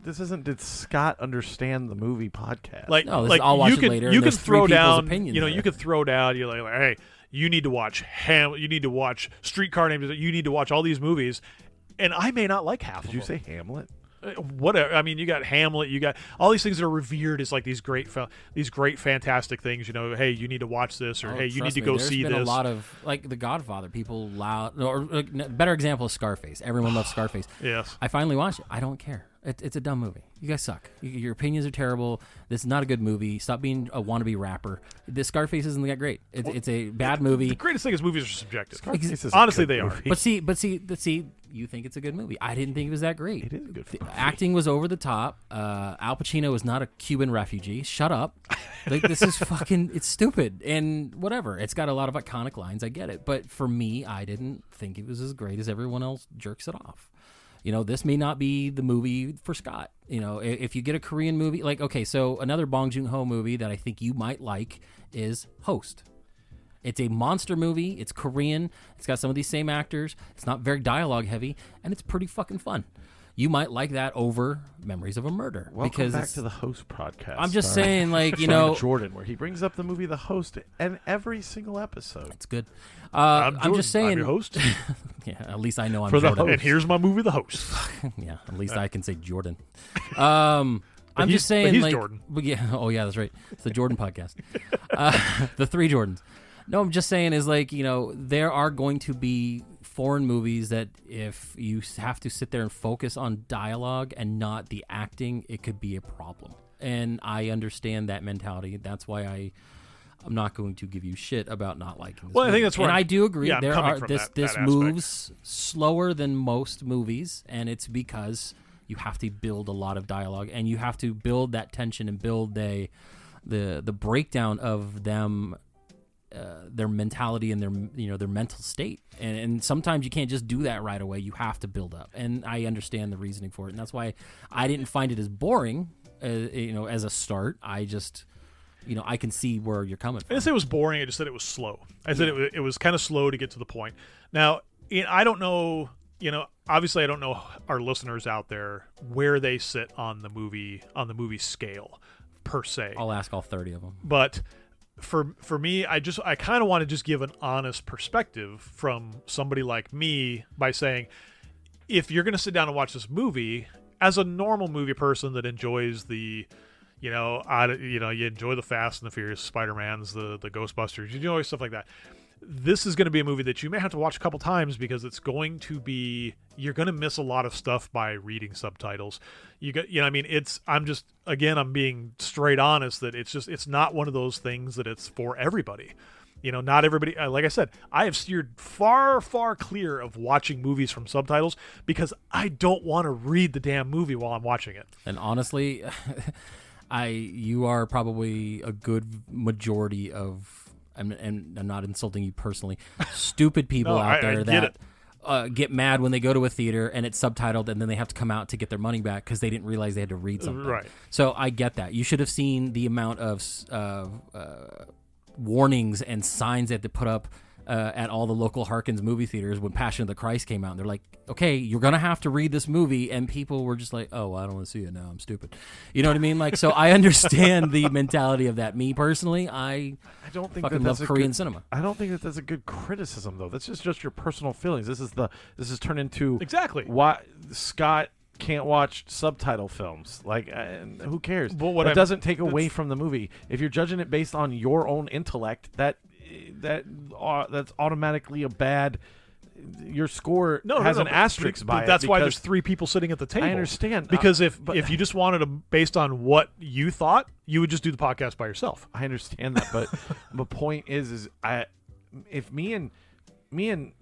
This isn't Did Scott Understand the Movie podcast? Like, No, this is- like I'll watch you it can later, you and can there's three throw people's down, opinions you there. can throw down. You're like, hey, you need to watch you need to watch Streetcar Named. You need to watch all these movies, and I may not like half. Did of you them. say Hamlet? whatever. I mean, you got Hamlet, you got all these things that are revered as like these great, fantastic things. You know, hey, you need to watch this, or hey, you need to go see this. There's been a lot of like The Godfather. People loud, or better example is Scarface. Everyone loves Scarface. Yes, I finally watched it. I don't care. It's a dumb movie. You guys suck. Your opinions are terrible. This is not a good movie. Stop being a wannabe rapper. This Scarface isn't that great. It's a bad movie. The greatest thing is movies are subjective. Honestly, they are. But see, you think it's a good movie. I didn't think it was that great. It is a good movie. The acting was over the top. Al Pacino is not a Cuban refugee. Shut up. Like, this is fucking. It's stupid and whatever. It's got a lot of iconic lines. I get it, but for me, I didn't think it was as great as everyone else jerks it off. You know, this may not be the movie for Scott. You know, if you get a Korean movie, like, okay, so another Bong Joon-ho movie that I think you might like is Host. It's a monster movie. It's Korean. It's got some of these same actors. It's not very dialogue heavy, and it's pretty fucking fun. You might like that over Memories of a Murder. Welcome back to the Host podcast. I'm just saying, like, you know, Jordan, where he brings up the movie The Host in every single episode. It's good. I'm just saying. I'm your host. Yeah, at least I know I'm For the Jordan. and here's my movie, The Host. Yeah, at least I can say Jordan. I'm just saying, he's like, Jordan. Yeah, oh yeah, that's right. It's the Jordan podcast. The three Jordans. No, I'm just saying is like, you know, there are going to be foreign movies that if you have to sit there and focus on dialogue and not the acting, it could be a problem. And I understand that mentality. That's why I'm not going to give you shit about not liking this movie. I think that's where I do agree. Yeah, there are this that moves slower than most movies, and it's because you have to build a lot of dialogue and you have to build that tension and build the breakdown of them. Their mentality and their mental state, and sometimes you can't just do that right away. You have to build up, and I understand the reasoning for it, and that's why I didn't find it as boring, as a start. I just, I can see where you're coming from. I didn't say it was boring. I just said it was slow. I said it was kind of slow to get to the point. Now, I don't know. Obviously, I don't know our listeners out there where they sit on the movie scale per se. I'll ask all 30 of them, but. For me, I kind of want to just give an honest perspective from somebody like me by saying, if you're going to sit down and watch this movie as a normal movie person that enjoys the, you enjoy the Fast and the Furious, Spider-Mans, the Ghostbusters, you enjoy stuff like that. This is going to be a movie that you may have to watch a couple times because you're going to miss a lot of stuff by reading subtitles. I'm being straight honest that it's not one of those things that it's for everybody. Not everybody, like I said, I have steered far, far clear of watching movies from subtitles because I don't want to read the damn movie while I'm watching it. And honestly, you are probably a good majority of, and I'm not insulting you personally, stupid people out there that get mad when they go to a theater and it's subtitled and then they have to come out to get their money back because they didn't realize they had to read something. Right. So I get that. You should have seen the amount of warnings and signs they had to put up at all the local Harkins movie theaters when Passion of the Christ came out. And they're like, okay, you're going to have to read this movie. And people were just like, oh, I don't want to see it now. I'm stupid. You know what I mean? Like, so I understand the mentality of that. Me personally, I don't think fucking love Korean cinema. I don't think that's a good criticism, though. That's just your personal feelings. This is turned into exactly why Scott can't watch subtitle films. Like, who cares? But that doesn't take away from the movie. If you're judging it based on your own intellect, that's automatically a bad. Your score has an asterisk by it. That's why there's three people sitting at the table. I understand because if you just wanted to based on what you thought, you would just do the podcast by yourself. I understand that, but the point is if me and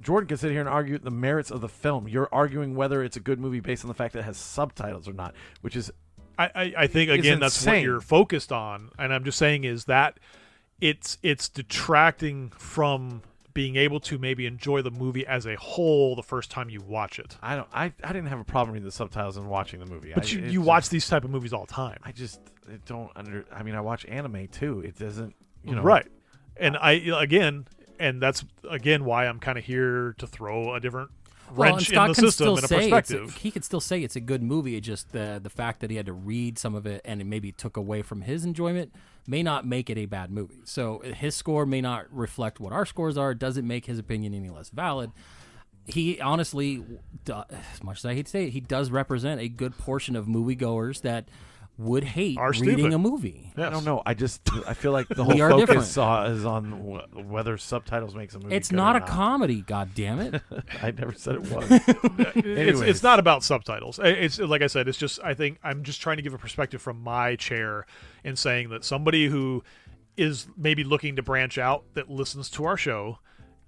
Jordan can sit here and argue the merits of the film, you're arguing whether it's a good movie based on the fact that it has subtitles or not, which is I think again that's what you're focused on, and I'm just saying is that it's detracting from being able to maybe enjoy the movie as a whole the first time you watch it. I didn't have a problem reading the subtitles and watching the movie. But you watch these type of movies all the time. I watch anime too. It doesn't, Right. And that's again why I'm kind of here to throw a different wrench in the system and a perspective. He could still say it's a good movie. It's just the fact that he had to read some of it and it maybe took away from his enjoyment may not make it a bad movie. So his score may not reflect what our scores are. It doesn't make his opinion any less valid. he honestly, as much as I hate to say it, he does represent a good portion of moviegoers that would hate reading a movie. Yes. I don't know. I feel like the whole focus is on whether subtitles makes a movie. It's good not or a comedy, God damn it! I never said it was. It's not about subtitles. It's like I said. It's just I think I'm just trying to give a perspective from my chair and saying that somebody who is maybe looking to branch out that listens to our show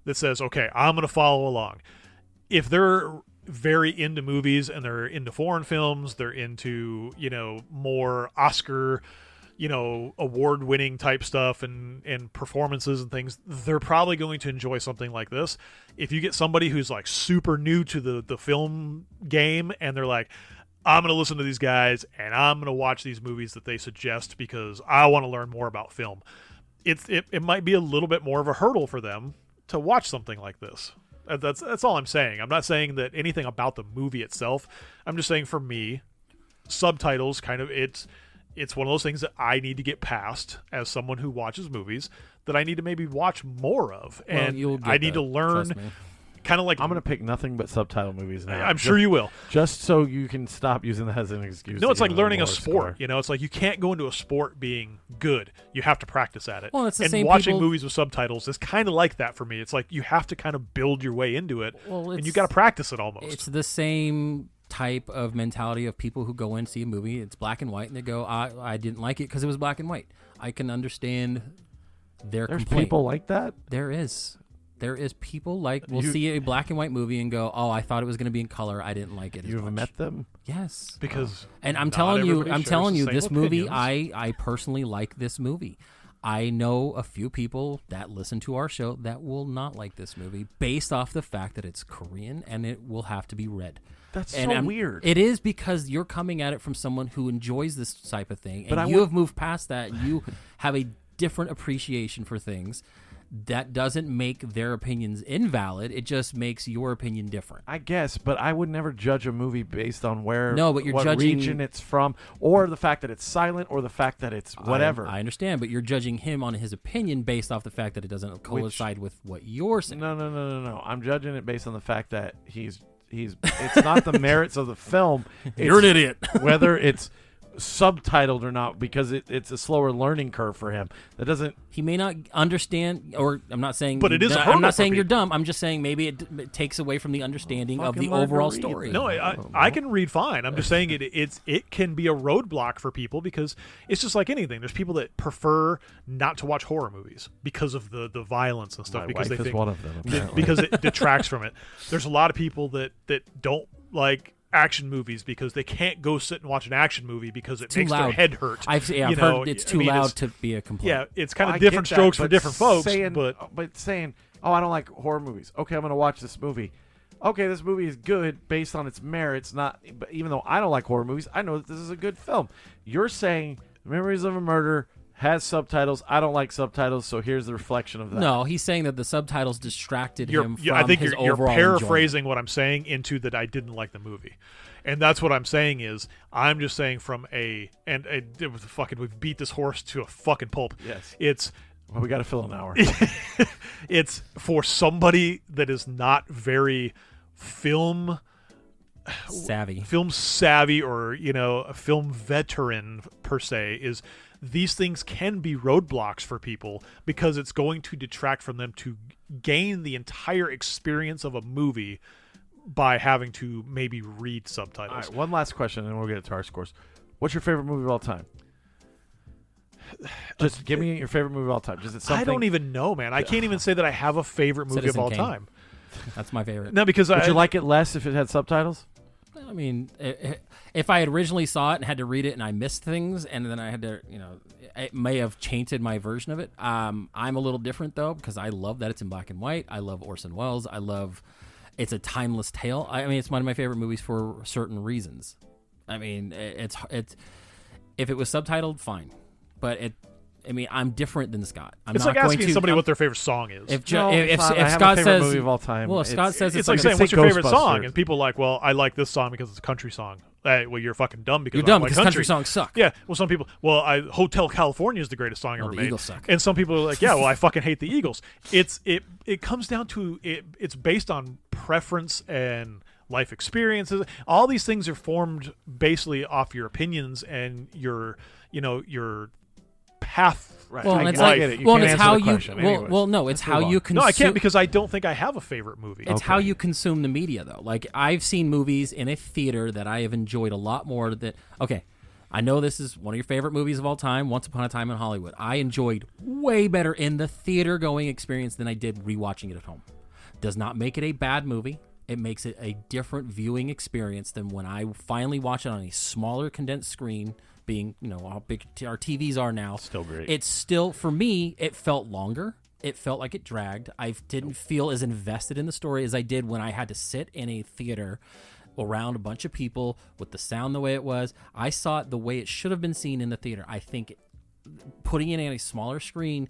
that says, okay, I'm going to follow along. If they're very into movies and they're into foreign films, they're into, more Oscar, award-winning type stuff and performances and things, they're probably going to enjoy something like this. If you get somebody who's like super new to the film game and they're like, I'm going to listen to these guys and I'm going to watch these movies that they suggest because I want to learn more about film, it might be a little bit more of a hurdle for them to watch something like this. That's all I'm saying. I'm not saying that anything about the movie itself. I'm just saying for me, subtitles kind of it's one of those things that I need to get past as someone who watches movies that I need to maybe watch more of, and I need to learn. Kind of like I'm going to pick nothing but subtitle movies now. I'm sure you will. Just so you can stop using that as an excuse. No, it's like learning a sport. It's like you can't go into a sport being good. You have to practice at it. Well, it's the and same watching movies with subtitles is kind of like that for me. It's like you have to kind of build your way into it, and you got to practice it almost. It's the same type of mentality of people who go in and see a movie. It's black and white, and they go, I didn't like it because it was black and white. I can understand their There's complaint. people like that? There is people we'll see a black and white movie and go, oh, I thought it was going to be in color. I didn't like it as much. You've met them? Yes. Because and I'm telling you, this movie, opinions. I personally like this movie. I know a few people that listen to our show that will not like this movie based off the fact that it's Korean and it will have to be read. That's so weird. It is because you're coming at it from someone who enjoys this type of thing, and you have moved past that. You have a different appreciation for things. That doesn't make their opinions invalid. It just makes your opinion different. I guess, but I would never judge a movie based on what judging, region it's from, or the fact that it's silent, or the fact that it's whatever. I understand, but you're judging him on his opinion based off the fact that it doesn't coincide with what you're saying. No. I'm judging it based on the fact that it's not the merits of the film. You're an idiot. Whether it's subtitled or not, because it's a slower learning curve for him. That doesn't. He may not understand, or I'm not saying. But it is. I'm not saying you're dumb. I'm just saying maybe it takes away from the understanding of the overall story. No, I can read fine. I'm just saying it can be a roadblock for people because it's just like anything. There's people that prefer not to watch horror movies because of the violence and stuff. My because wife they think is one of them, because it detracts from it. There's a lot of people that don't like action movies because they can't go sit and watch an action movie because it makes their head hurt. I've heard it's too loud to be a complaint. Yeah, it's kind of different strokes for different folks. But saying, oh, I don't like horror movies. Okay, I'm going to watch this movie. Okay, this movie is good based on its merits. But even though I don't like horror movies, I know that this is a good film. You're saying Memories of a Murder has subtitles. I don't like subtitles, so here's the reflection of that. No, he's saying that the subtitles distracted him from I think his you're overall paraphrasing enjoyment. what I'm saying into that I didn't like the movie. And that's what I'm saying is I'm just saying from we've beat this horse to a fucking pulp. Yes. Well, we got to fill an hour. It's for somebody that is not very film savvy or a film veteran per se is these things can be roadblocks for people because it's going to detract from them to gain the entire experience of a movie by having to maybe read subtitles. All right, one last question and we'll get to our scores. What's your favorite movie of all time? Just give me your favorite movie of all time. Just something. I don't even know, man. I can't even say that I have a favorite movie of all time. That's my favorite. No, because would you like it less if it had subtitles? I mean, if I had originally saw it and had to read it and I missed things and then I had to, it may have tainted my version of it. I'm a little different, though, because I love that it's in black and white. I love Orson Welles. It's a timeless tale. I mean, it's one of my favorite movies for certain reasons. I mean, it's if it was subtitled, fine. But I'm different than Scott. It's like asking somebody what their favorite song is. If Scott says movie of all time, well, if Scott says it's like saying what's your favorite song, and people are like, well, I like this song because it's a country song. Well, you're fucking dumb because country songs suck. Yeah. Well, some people, Hotel California is the greatest song ever the made. Eagles suck. And some people are like, yeah, well, I fucking hate the Eagles. It comes down to it's based on preference and life experiences. All these things are formed basically off your opinions and your path. Right. Well, I it's get it. You well, can't it's answer how the you. question. Anyways, No, it's let's how move you on. consume. No, I can't because I don't think I have a favorite movie. It's how you consume the media, though. Like, I've seen movies in a theater that I have enjoyed a lot more than... Okay, I know this is one of your favorite movies of all time, Once Upon a Time in Hollywood. I enjoyed way better in the theater-going experience than I did rewatching it at home. Does not make it a bad movie. It makes it a different viewing experience than when I finally watch it on a smaller, condensed screen, being, how big our TVs are now. Still great. It's still, for me, it felt longer. It felt like it dragged. I didn't feel as invested in the story as I did when I had to sit in a theater around a bunch of people with the sound the way it was. I saw it the way it should have been seen in the theater. I think putting it in a smaller screen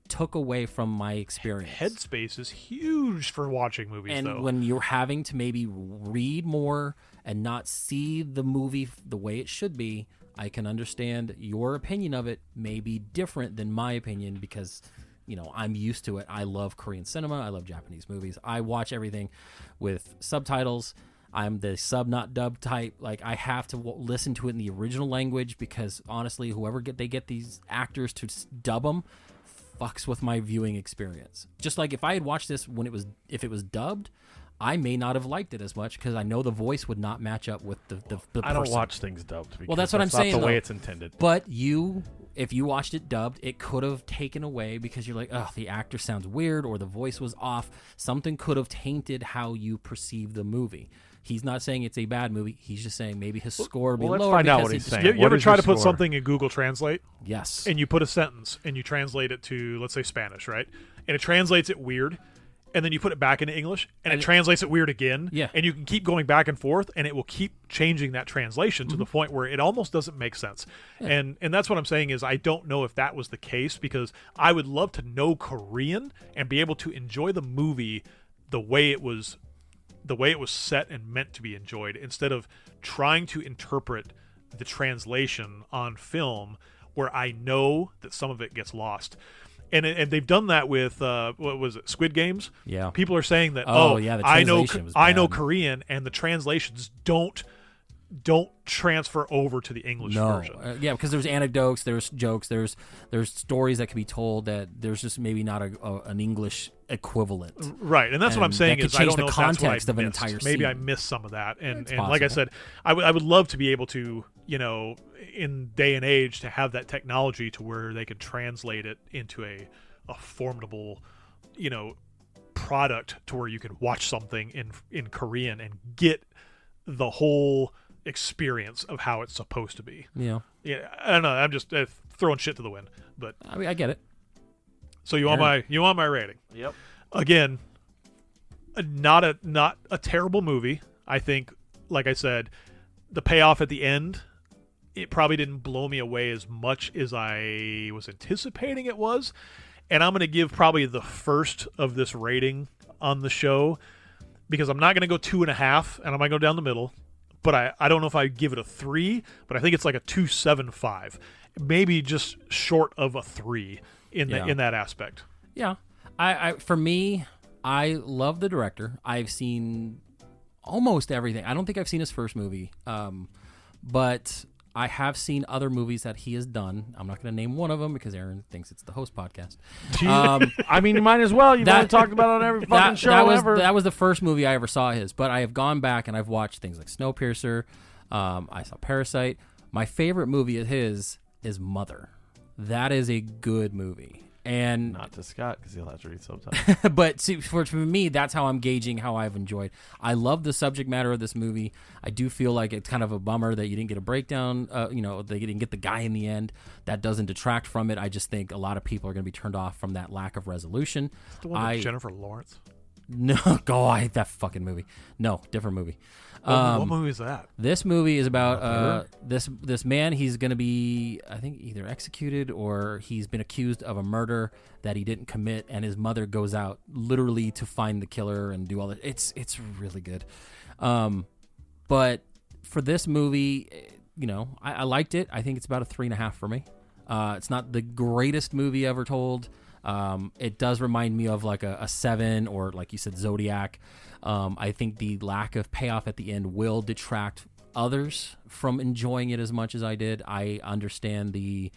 took away from my experience. Headspace is huge for watching movies, and though. when you're having to maybe read more and not see the movie the way it should be, I can understand your opinion of it may be different than my opinion because, I'm used to it. I love Korean cinema. I love Japanese movies. I watch everything with subtitles. I'm the sub not dub type. Like, I have to listen to it in the original language because, honestly, whoever they get these actors to dub them fucks with my viewing experience. Just like if I had watched this if it was dubbed, I may not have liked it as much because I know the voice would not match up with the I don't person. watch things dubbed. Because Well, that's what I'm saying, Not the though. way it's intended. But if you watched it dubbed, it could have taken away because you're like, oh, the actor sounds weird or the voice was off. Something could have tainted how you perceive the movie. He's not saying it's a bad movie. He's just saying maybe his score would be let's lower. find out because what he's he- saying. You What ever is try your to put score? something in Google Translate Yes. and you put a sentence and you translate it to, let's say, Spanish, right? And it translates it weird, and then you put it back into English, and it translates it weird again. Yeah. And you can keep going back and forth, and it will keep changing that translation to Mm-hmm. the point where it almost doesn't make sense. And that's what I'm saying is I don't know if that was the case because I would love to know Korean and be able to enjoy the movie the way it was set and meant to be enjoyed instead of trying to interpret the translation on film where I know that some of it gets lost. And they've done that with what was it, Squid Games? Yeah. People are saying that Oh, yeah, the I know translation was I know bad. Korean and the translations don't transfer over to the English version. Yeah, because there's anecdotes, there's jokes, there's stories that can be told that there's just maybe not an English equivalent. Right, and that's what I'm And saying that is could I don't change the know if that's what context I of an missed. entire Maybe I scene. missed some of that, and It's like I possible. said, I would love to be able to, in day and age, to have that technology to where they could translate it into a formidable, product to where you can watch something in Korean and get the whole experience of how it's supposed to be. Yeah. Yeah, I don't know. I'm just throwing shit to the wind, but I mean, I get it. so you want my rating? Yep. Again, not a terrible movie. I think, like I said, the payoff at the end, it probably didn't blow me away as much as I was anticipating it was. And I'm going to give probably the first of this rating on the show because I'm not going to go 2.5, and I'm going to go down the middle. But I don't know if I give it a 3, but I think it's like a 2.75, maybe just short of a 3 in that aspect. Yeah. For me, I love the director. I've seen almost everything. I don't think I've seen his first movie, but I have seen other movies that he has done. I'm not going to name one of them because Aaron thinks it's the host podcast. I mean, you might as well. You've only talked about it on every fucking show ever. That was the first movie I ever saw his, but I have gone back and I've watched things like Snowpiercer. I saw Parasite. My favorite movie of his is Mother. That is a good movie. And Not to Scott because he'll have to read subtitles. but see, for me, that's how I'm gauging how I've enjoyed. I love the subject matter of this movie. I do feel like it's kind of a bummer that you didn't get a breakdown. They didn't get the guy in the end. That doesn't detract from it. I just think a lot of people are going to be turned off from that lack of resolution. The one with Jennifer Lawrence. No, I hate that fucking movie. No, different movie. What movie is that? This movie is about this man. He's going to be, I think, either executed or he's been accused of a murder that he didn't commit, and his mother goes out literally to find the killer and do all that. It's really good. But for this movie, I liked it. I think it's about a 3.5 for me. It's not the greatest movie ever told. It does remind me of like a Seven or, like you said, Zodiac. I think the lack of payoff at the end will detract others from enjoying it as much as I did. I understand the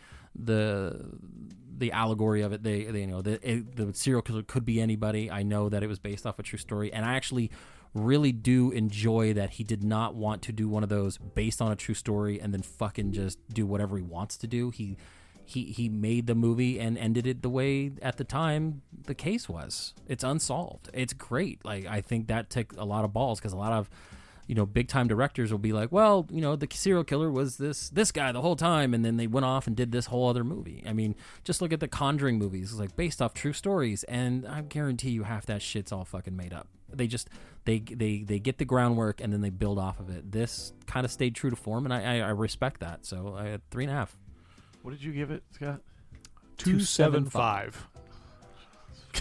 allegory of it. The serial killer could be anybody. I know that it was based off a true story, and I actually really do enjoy that he did not want to do one of those based on a true story and then fucking just do whatever he wants to do. He made the movie and ended it the way at the time the case was. It's unsolved. It's great. Like, I think that took a lot of balls, because a lot of big time directors will be like, well, the serial killer was this guy the whole time, and then they went off and did this whole other movie. I mean, just look at the Conjuring movies. It's like based off true stories, and I guarantee you half that shit's all fucking made up. They just they get the groundwork and then they build off of it. This kind of stayed true to form, and I respect that. So I had 3.5. What did you give it, Scott? 2.75.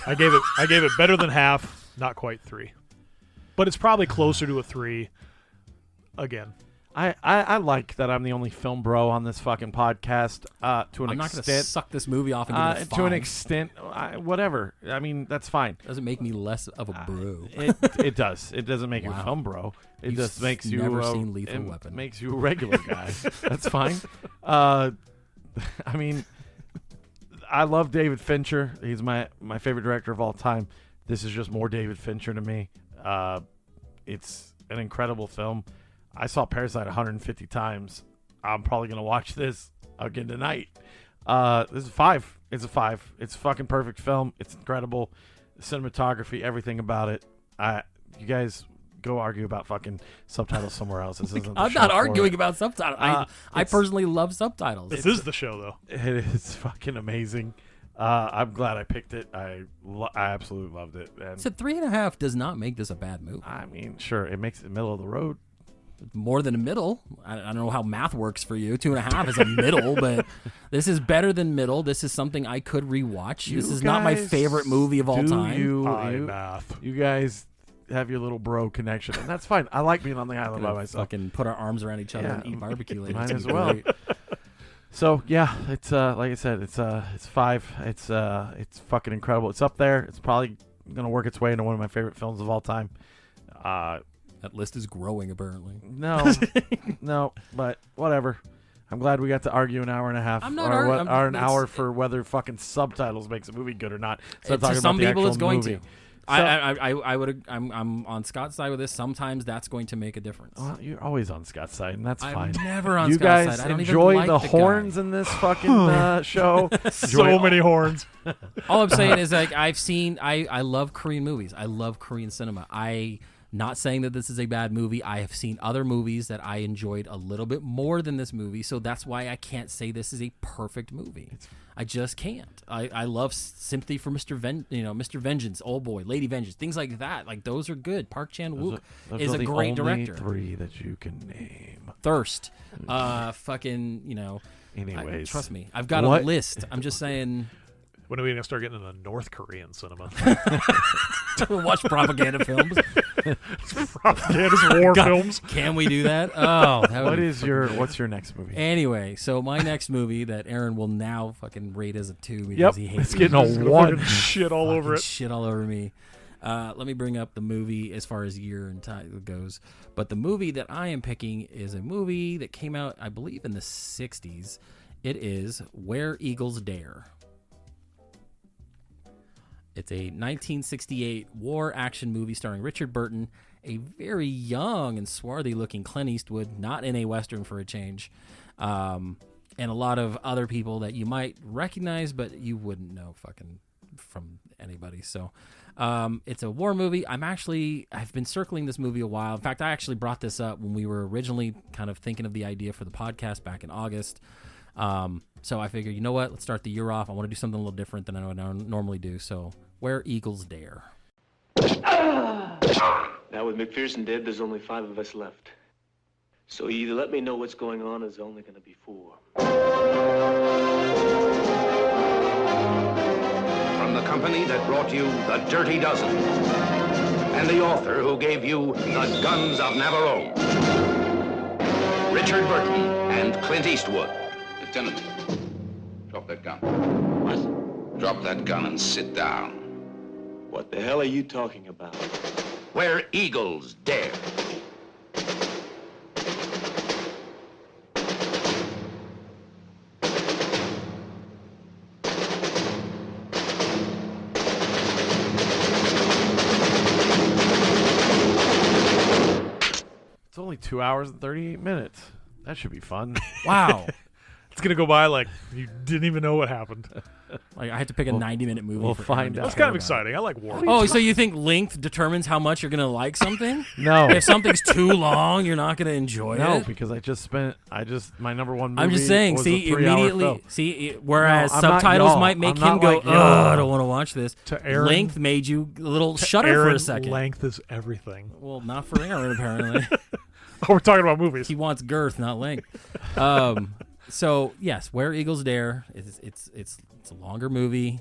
I gave it better than half, not quite 3. But it's probably closer to a 3 again. I like that I'm the only film bro on this fucking podcast to an extent. I'm not going to suck this movie off and give it a 5. To an extent, whatever. I mean, that's fine. Doesn't make me less of a bro. It does. It doesn't make you a film bro. It just makes you never seen Lethal Weapon. Makes you a regular guy. That's fine. I mean, I love David Fincher. He's my favorite director of all time. This is just more David Fincher to me. It's an incredible film. I saw Parasite 150 times. I'm probably going to watch this again tonight. This is a 5. It's a 5. It's a fucking perfect film. It's incredible. The cinematography, everything about it. You guys go argue about fucking subtitles somewhere else. This isn't the I'm show not for arguing it. about subtitles. I personally love subtitles. This is the show, though. It is fucking amazing. I'm glad I picked it. I absolutely loved it. And So 3.5 does not make this a bad movie. I mean, sure, it makes it middle of the road. More than a middle. I don't know how math works for you. 2.5 is a middle, but this is better than middle. This is something I could rewatch. This is not my favorite movie of all time. Math. You guys have your little bro connection, and that's fine. I like being on the island by myself. Fucking put our arms around each other and eat barbecue later. Might It's as well. great. So yeah, it's like I said, it's 5. It's fucking incredible. It's up there. It's probably gonna work its way into one of my favorite films of all time. That list is growing, apparently. No, but whatever. I'm glad we got to argue an hour and a half. I'm not or arguing. an hour for whether fucking subtitles makes a movie good or not. So To some people, it's going to. So, I would. I'm on Scott's side with this. Sometimes that's going to make a difference. well, you're always on Scott's side, and that's I'm fine. never on you Scott's guys side. I don't enjoy even like the the horns guy. in this fucking show. So many horns. All I'm saying is, like, I love Korean movies. I love Korean cinema. Not saying that this is a bad movie. I have seen other movies that I enjoyed a little bit more than this movie, so that's why I can't say this is a perfect movie. I just can't. I love Sympathy for Mr. Vengeance, Old Boy, Lady Vengeance, things like that. Like, those are good. Park Chan-wook is a great director. 3 that you can name. Thirst, fucking, Anyways, trust me, I've got a list. I'm just saying. When are we going to start getting into North Korean cinema? To watch propaganda films. Propagandist war films. Can we do that? Oh, that would be what's your next movie? Anyway, so my next movie that Aaron will now fucking rate as a 2 because he hates it's getting a Fucking 1. shit all over it. Shit all over me. Let me bring up the movie as far as year and time goes. But the movie that I am picking is a movie that came out, I believe, in the 60s. It is Where Eagles Dare. It's a 1968 war action movie starring Richard Burton, a very young and swarthy-looking Clint Eastwood, not in a Western for a change, and a lot of other people that you might recognize, but you wouldn't know fucking from anybody. So it's a war movie. I've been circling this movie a while. In fact, I actually brought this up when we were originally kind of thinking of the idea for the podcast back in August. So I figured, you know what? Let's start the year off. I want to do something a little different than I would normally do. So, Where Eagles Dare. Now with McPherson dead, there's only 5 of us left. So you either let me know what's going on, or there's only going to be 4. From the company that brought you The Dirty Dozen, and the author who gave you The Guns of Navarone, Richard Burton and Clint Eastwood. Lieutenant, drop that gun. What? Drop that gun and sit down. What the hell are you talking about? Where eagles dare. It's only 2 hours and 38 minutes. That should be fun. Wow. It's gonna go by like you didn't even know what happened. Like I had to pick a 90-minute movie. we'll for find Aaron to out. That's care kind of about. exciting. I like war. Oh, so you think length determines how much you're gonna like something? No. If something's too long, you're not gonna enjoy No, it. because my number one movie I'm just saying. was See, a 3-hour immediately. film. See, whereas No, I'm not subtitles y'all. might make I'm him not go, like "Oh, y'all." I don't want to watch this." To Aaron, Length made you a little shudder Aaron, for a second. length is everything. Well, not for Aaron apparently. Oh, we're talking about movies. He wants girth, not length. So yes, Where Eagles Dare. It's a longer movie.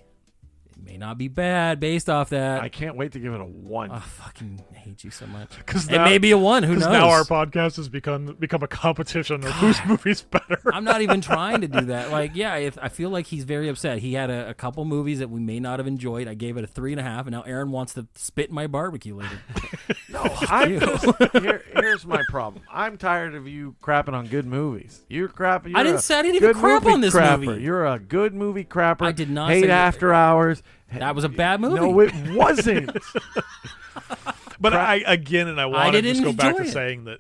It may not be bad based off that. I can't wait to give it a 1. I fucking hate you so much. Because It may be a 1. Who knows? now our podcast has become a competition of whose movie's better. I'm not even trying to do that. Like, yeah, I feel like he's very upset. He had a couple movies that we may not have enjoyed. I gave it a 3.5, and now Aaron wants to spit in my barbecue later. No, here's my problem. I'm tired of you crapping on good movies. You're crapping. I didn't say I didn't even crap on this crapper. movie. You're a good movie crapper. I did not hate say that. After Hours. That was a bad movie. No, it wasn't. But I want to didn't just go back enjoy to it. saying that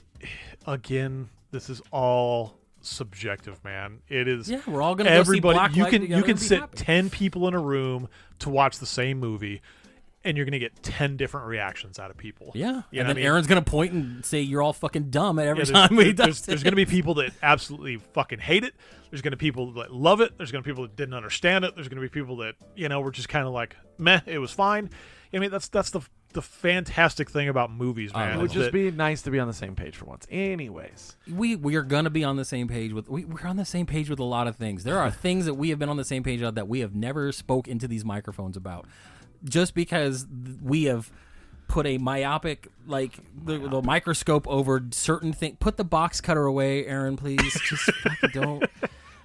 again. This is all subjective, man. It is. Yeah, we're all gonna go see everybody. Black You Light can together you can and be sit happy. 10 people in a room to watch the same movie, and you're gonna get 10 different reactions out of people. Yeah, You know and what I then mean? Aaron's gonna point and say you're all fucking dumb at every Yeah, time he does there's it. going to be people that absolutely fucking hate it. There's going to be people that love it. There's going to be people that didn't understand it. There's going to be people that were just kind of like, meh, it was fine. I mean, that's the fantastic thing about movies, man. It would is just that- be nice to be on the same page for once. Anyways, We are gonna be on the same page with we're on the same page with a lot of things. There are things that we have been on the same page of that we have never spoke into these microphones about, just because we have put a myopic the microscope over certain things. Put the box cutter away, Aaron, please. Just fucking don't.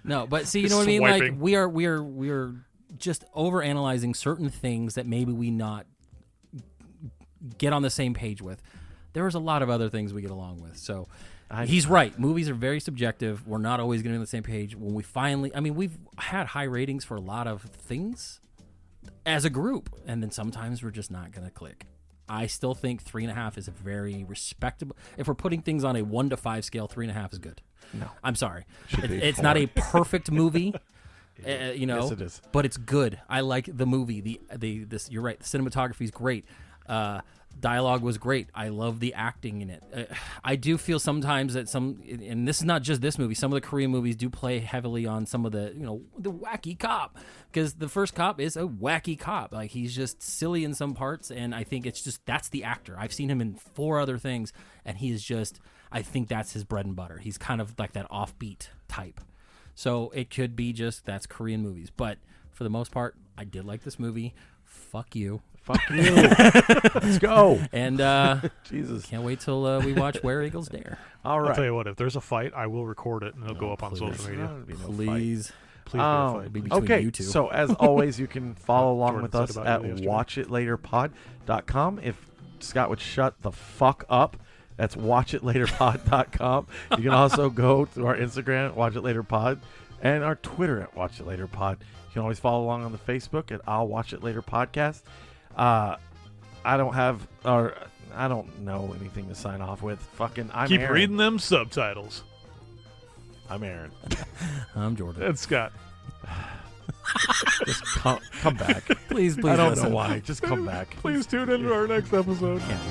No, but see, you know what I mean. Like Swiping. we are just over analyzing certain things that maybe we not get on the same page with. There's a lot of other things we get along with. So he's right. Movies are very subjective. We're not always going to be on the same page. When we finally, we've had high ratings for a lot of things as a group, and then sometimes we're just not going to click. I still think 3.5 is a very respectable. If we're putting things on a 1 to 5 scale, 3.5 is good. No, I'm sorry. Should be It's 4. not a perfect movie. Yes, it is. But it's good. I like the movie. You're right. The cinematography is great. Dialogue was great. I love the acting in it. I do feel sometimes that and this is not just this movie, some of the Korean movies do play heavily on some of the wacky cop, because the first cop is a wacky cop. Like, he's just silly in some parts, and I think it's just, that's the actor. I've seen him in 4 other things, and he is just, I think that's his bread and butter. He's kind of like that offbeat type. So it could be just, that's Korean movies. But for the most part, I did like this movie. Fuck you. Fuck you. Let's go. And Jesus. can't wait till we watch Where Eagles Dare. All I'll right. tell you what, if there's a fight, I will record it and it'll go up on social media. There'll be no fight. Please. Please be a fight. Be between Okay, you two. so as always, you can follow along Jordan with said us about at you yesterday. watchitlaterpod.com. If Scott would shut the fuck up, that's watchitlaterpod.com. You can also go to our Instagram at watchitlaterpod and our Twitter at watchitlaterpod. You can always follow along on the Facebook at I'll Watch It Later Podcast. I don't know anything to sign off with. Fucking, I'm Keep Aaron. reading them subtitles. I'm Aaron. I'm Jordan. And Scott. Just come back. Please, I don't listen. know why. Just come back. Please tune in to our next episode. Can't